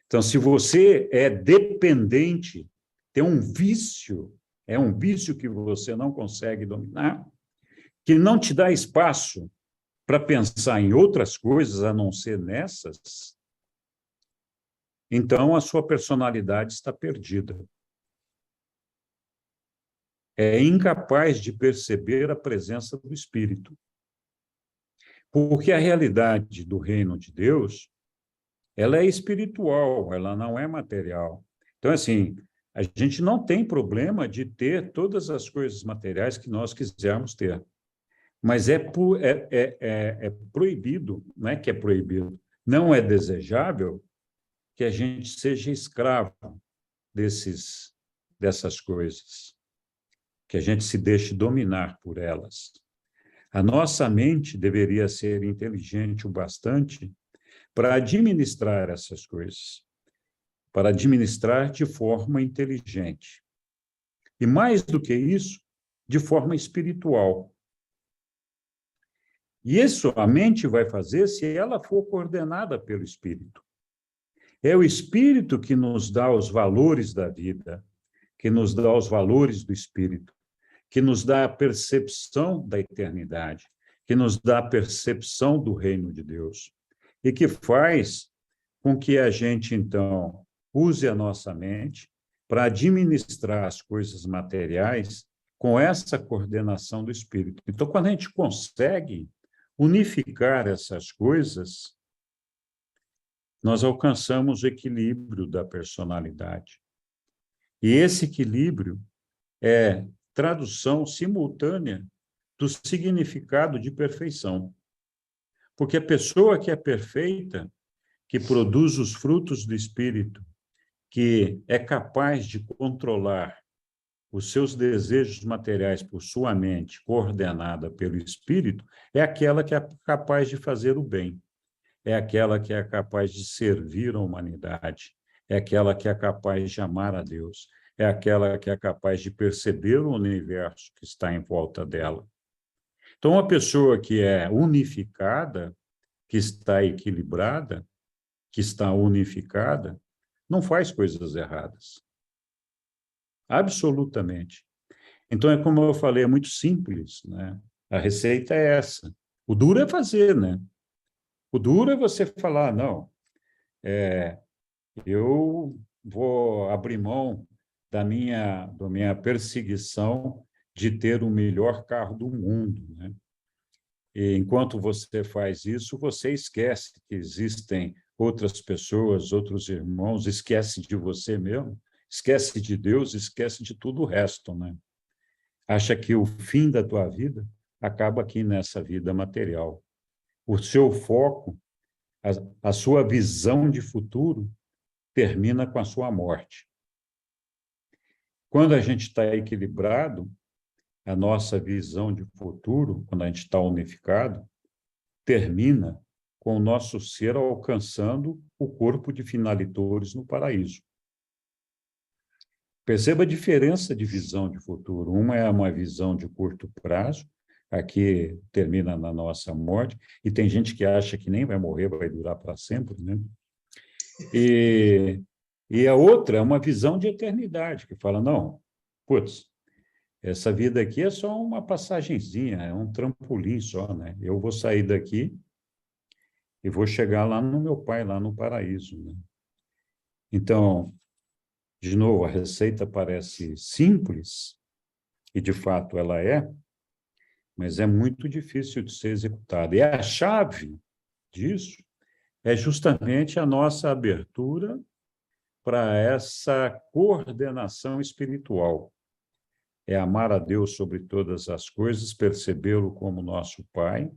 Então, se você é dependente, tem um vício, é um vício que você não consegue dominar, que não te dá espaço para pensar em outras coisas a não ser nessas, então a sua personalidade está perdida. É incapaz de perceber a presença do Espírito. Porque a realidade do reino de Deus, ela é espiritual, ela não é material. Então, assim, a gente não tem problema de ter todas as coisas materiais que nós quisermos ter. Mas é proibido, não é que é proibido, não é desejável que a gente seja escravo dessas coisas, que a gente se deixe dominar por elas. A nossa mente deveria ser inteligente o bastante para administrar essas coisas, para administrar de forma inteligente. E mais do que isso, de forma espiritual. E isso a mente vai fazer se ela for coordenada pelo Espírito. É o Espírito que nos dá os valores da vida, que nos dá os valores do Espírito, que nos dá a percepção da eternidade, que nos dá a percepção do reino de Deus, e que faz com que a gente, então, use a nossa mente para administrar as coisas materiais com essa coordenação do espírito. Então, quando a gente consegue unificar essas coisas, nós alcançamos o equilíbrio da personalidade. E esse equilíbrio é tradução simultânea do significado de perfeição. Porque a pessoa que é perfeita, que produz os frutos do espírito, que é capaz de controlar os seus desejos materiais por sua mente, coordenada pelo espírito, é aquela que é capaz de fazer o bem, é aquela que é capaz de servir a humanidade, é aquela que é capaz de amar a Deus, é aquela que é capaz de perceber o universo que está em volta dela. Então, uma pessoa que é unificada, que está equilibrada, que está unificada, não faz coisas erradas. Absolutamente. Então, é como eu falei, é muito simples, né? A receita é essa. O duro é fazer, né? O duro é você falar, não, eu vou abrir mão da minha perseguição de ter o melhor carro do mundo, né? E enquanto você faz isso, você esquece que existem outras pessoas, outros irmãos, esquece de você mesmo, esquece de Deus, esquece de tudo o resto, né? Acha que o fim da tua vida acaba aqui nessa vida material. O seu foco, a sua visão de futuro termina com a sua morte. Quando a gente está equilibrado, a nossa visão de futuro, quando a gente está unificado, termina com o nosso ser alcançando o corpo de finalitores no paraíso. Perceba a diferença de visão de futuro. Uma é uma visão de curto prazo, aqui termina na nossa morte, e tem gente que acha que nem vai morrer, vai durar para sempre, né? E a outra é uma visão de eternidade, que fala, não, putz, essa vida aqui é só uma passagenzinha, é um trampolim só, né? Eu vou sair daqui e vou chegar lá no meu pai, lá no paraíso, né? Então, de novo, a receita parece simples, e de fato ela é, mas é muito difícil de ser executada. E a chave disso é justamente a nossa abertura para essa coordenação espiritual. É amar a Deus sobre todas as coisas, percebê-lo como nosso Pai,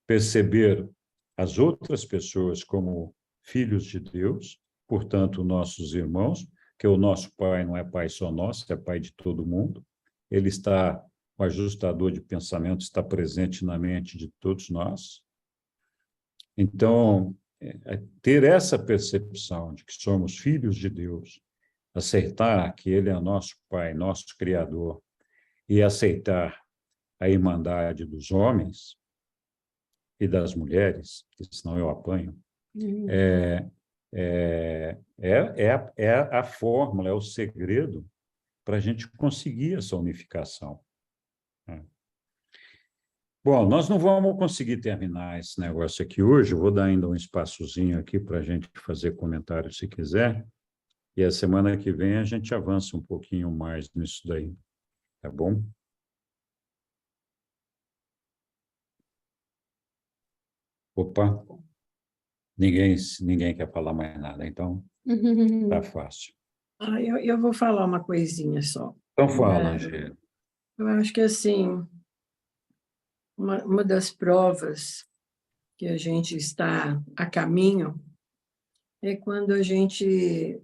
perceber as outras pessoas como filhos de Deus, portanto, nossos irmãos, que o nosso Pai não é Pai só nosso, é Pai de todo mundo. Ele está, o ajustador de pensamento está presente na mente de todos nós. Então, ter essa percepção de que somos filhos de Deus, aceitar que Ele é nosso Pai, nosso Criador, e aceitar a irmandade dos homens e das mulheres, que senão eu apanho, é a fórmula, é o segredo para a gente conseguir essa unificação. Bom, nós não vamos conseguir terminar esse negócio aqui hoje, eu vou dar ainda um espaçozinho aqui para a gente fazer comentário se quiser, e a semana que vem a gente avança um pouquinho mais nisso daí, tá bom? Opa, ninguém quer falar mais nada, então tá fácil. Eu vou falar uma coisinha só. Então fala, Angela. Eu acho que, assim, uma das provas que a gente está a caminho é quando a gente,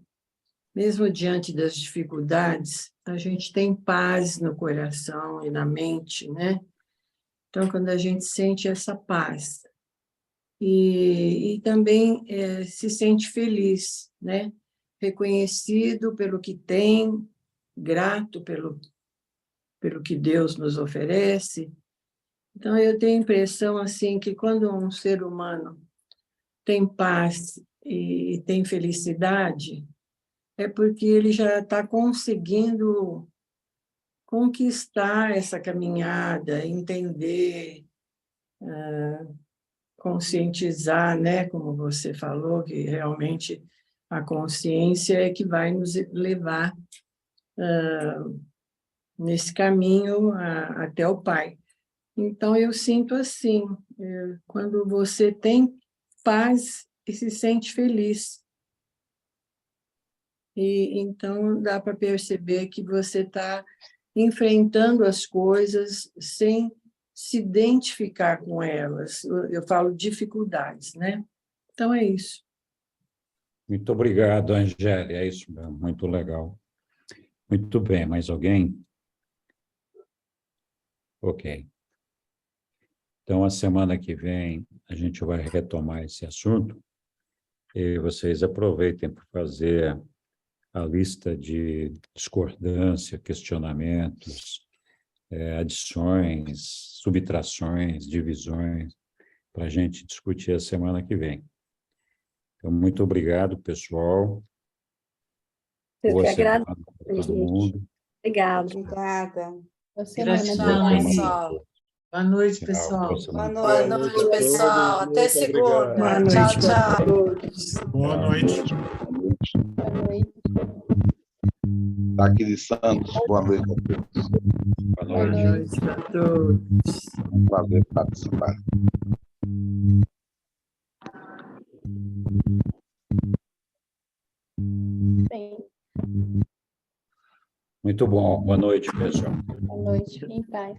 mesmo diante das dificuldades, a gente tem paz no coração e na mente, né? Então, quando a gente sente essa paz e também se sente feliz, né? Reconhecido pelo que tem, grato pelo que Deus nos oferece. Então, eu tenho a impressão assim, que quando um ser humano tem paz e tem felicidade, é porque ele já está conseguindo conquistar essa caminhada, entender, conscientizar, né, como você falou, que realmente A consciência é que vai nos levar nesse caminho até o Pai. Então, eu sinto assim, quando você tem paz e se sente feliz. E então dá para perceber que você está enfrentando as coisas sem se identificar com elas. Eu falo dificuldades, né? Então é isso. Muito obrigado, Angélica. É isso mesmo, muito legal. Muito bem, mais alguém? Ok. Então, a semana que vem, a gente vai retomar esse assunto e vocês aproveitem para fazer a lista de discordância, questionamentos, adições, subtrações, divisões, para a gente discutir a semana que vem. Então, muito obrigado, pessoal. Eu que semana agradeço, para todo gente. mundo. Obrigada. Obrigada. Boa semana, Gratidão, gente. pessoal. Boa noite, Tchau, pessoal. boa semana. Boa Boa noite. noite, pessoal. Até segunda. Boa Tchau, noite tchau. a todos. Boa noite. Boa noite. Daqui de Santos, boa noite a todos. Boa Boa noite. noite. A todos. Um prazer participar. Bem, Muito bom. Boa noite, pessoal. boa noite. Em paz.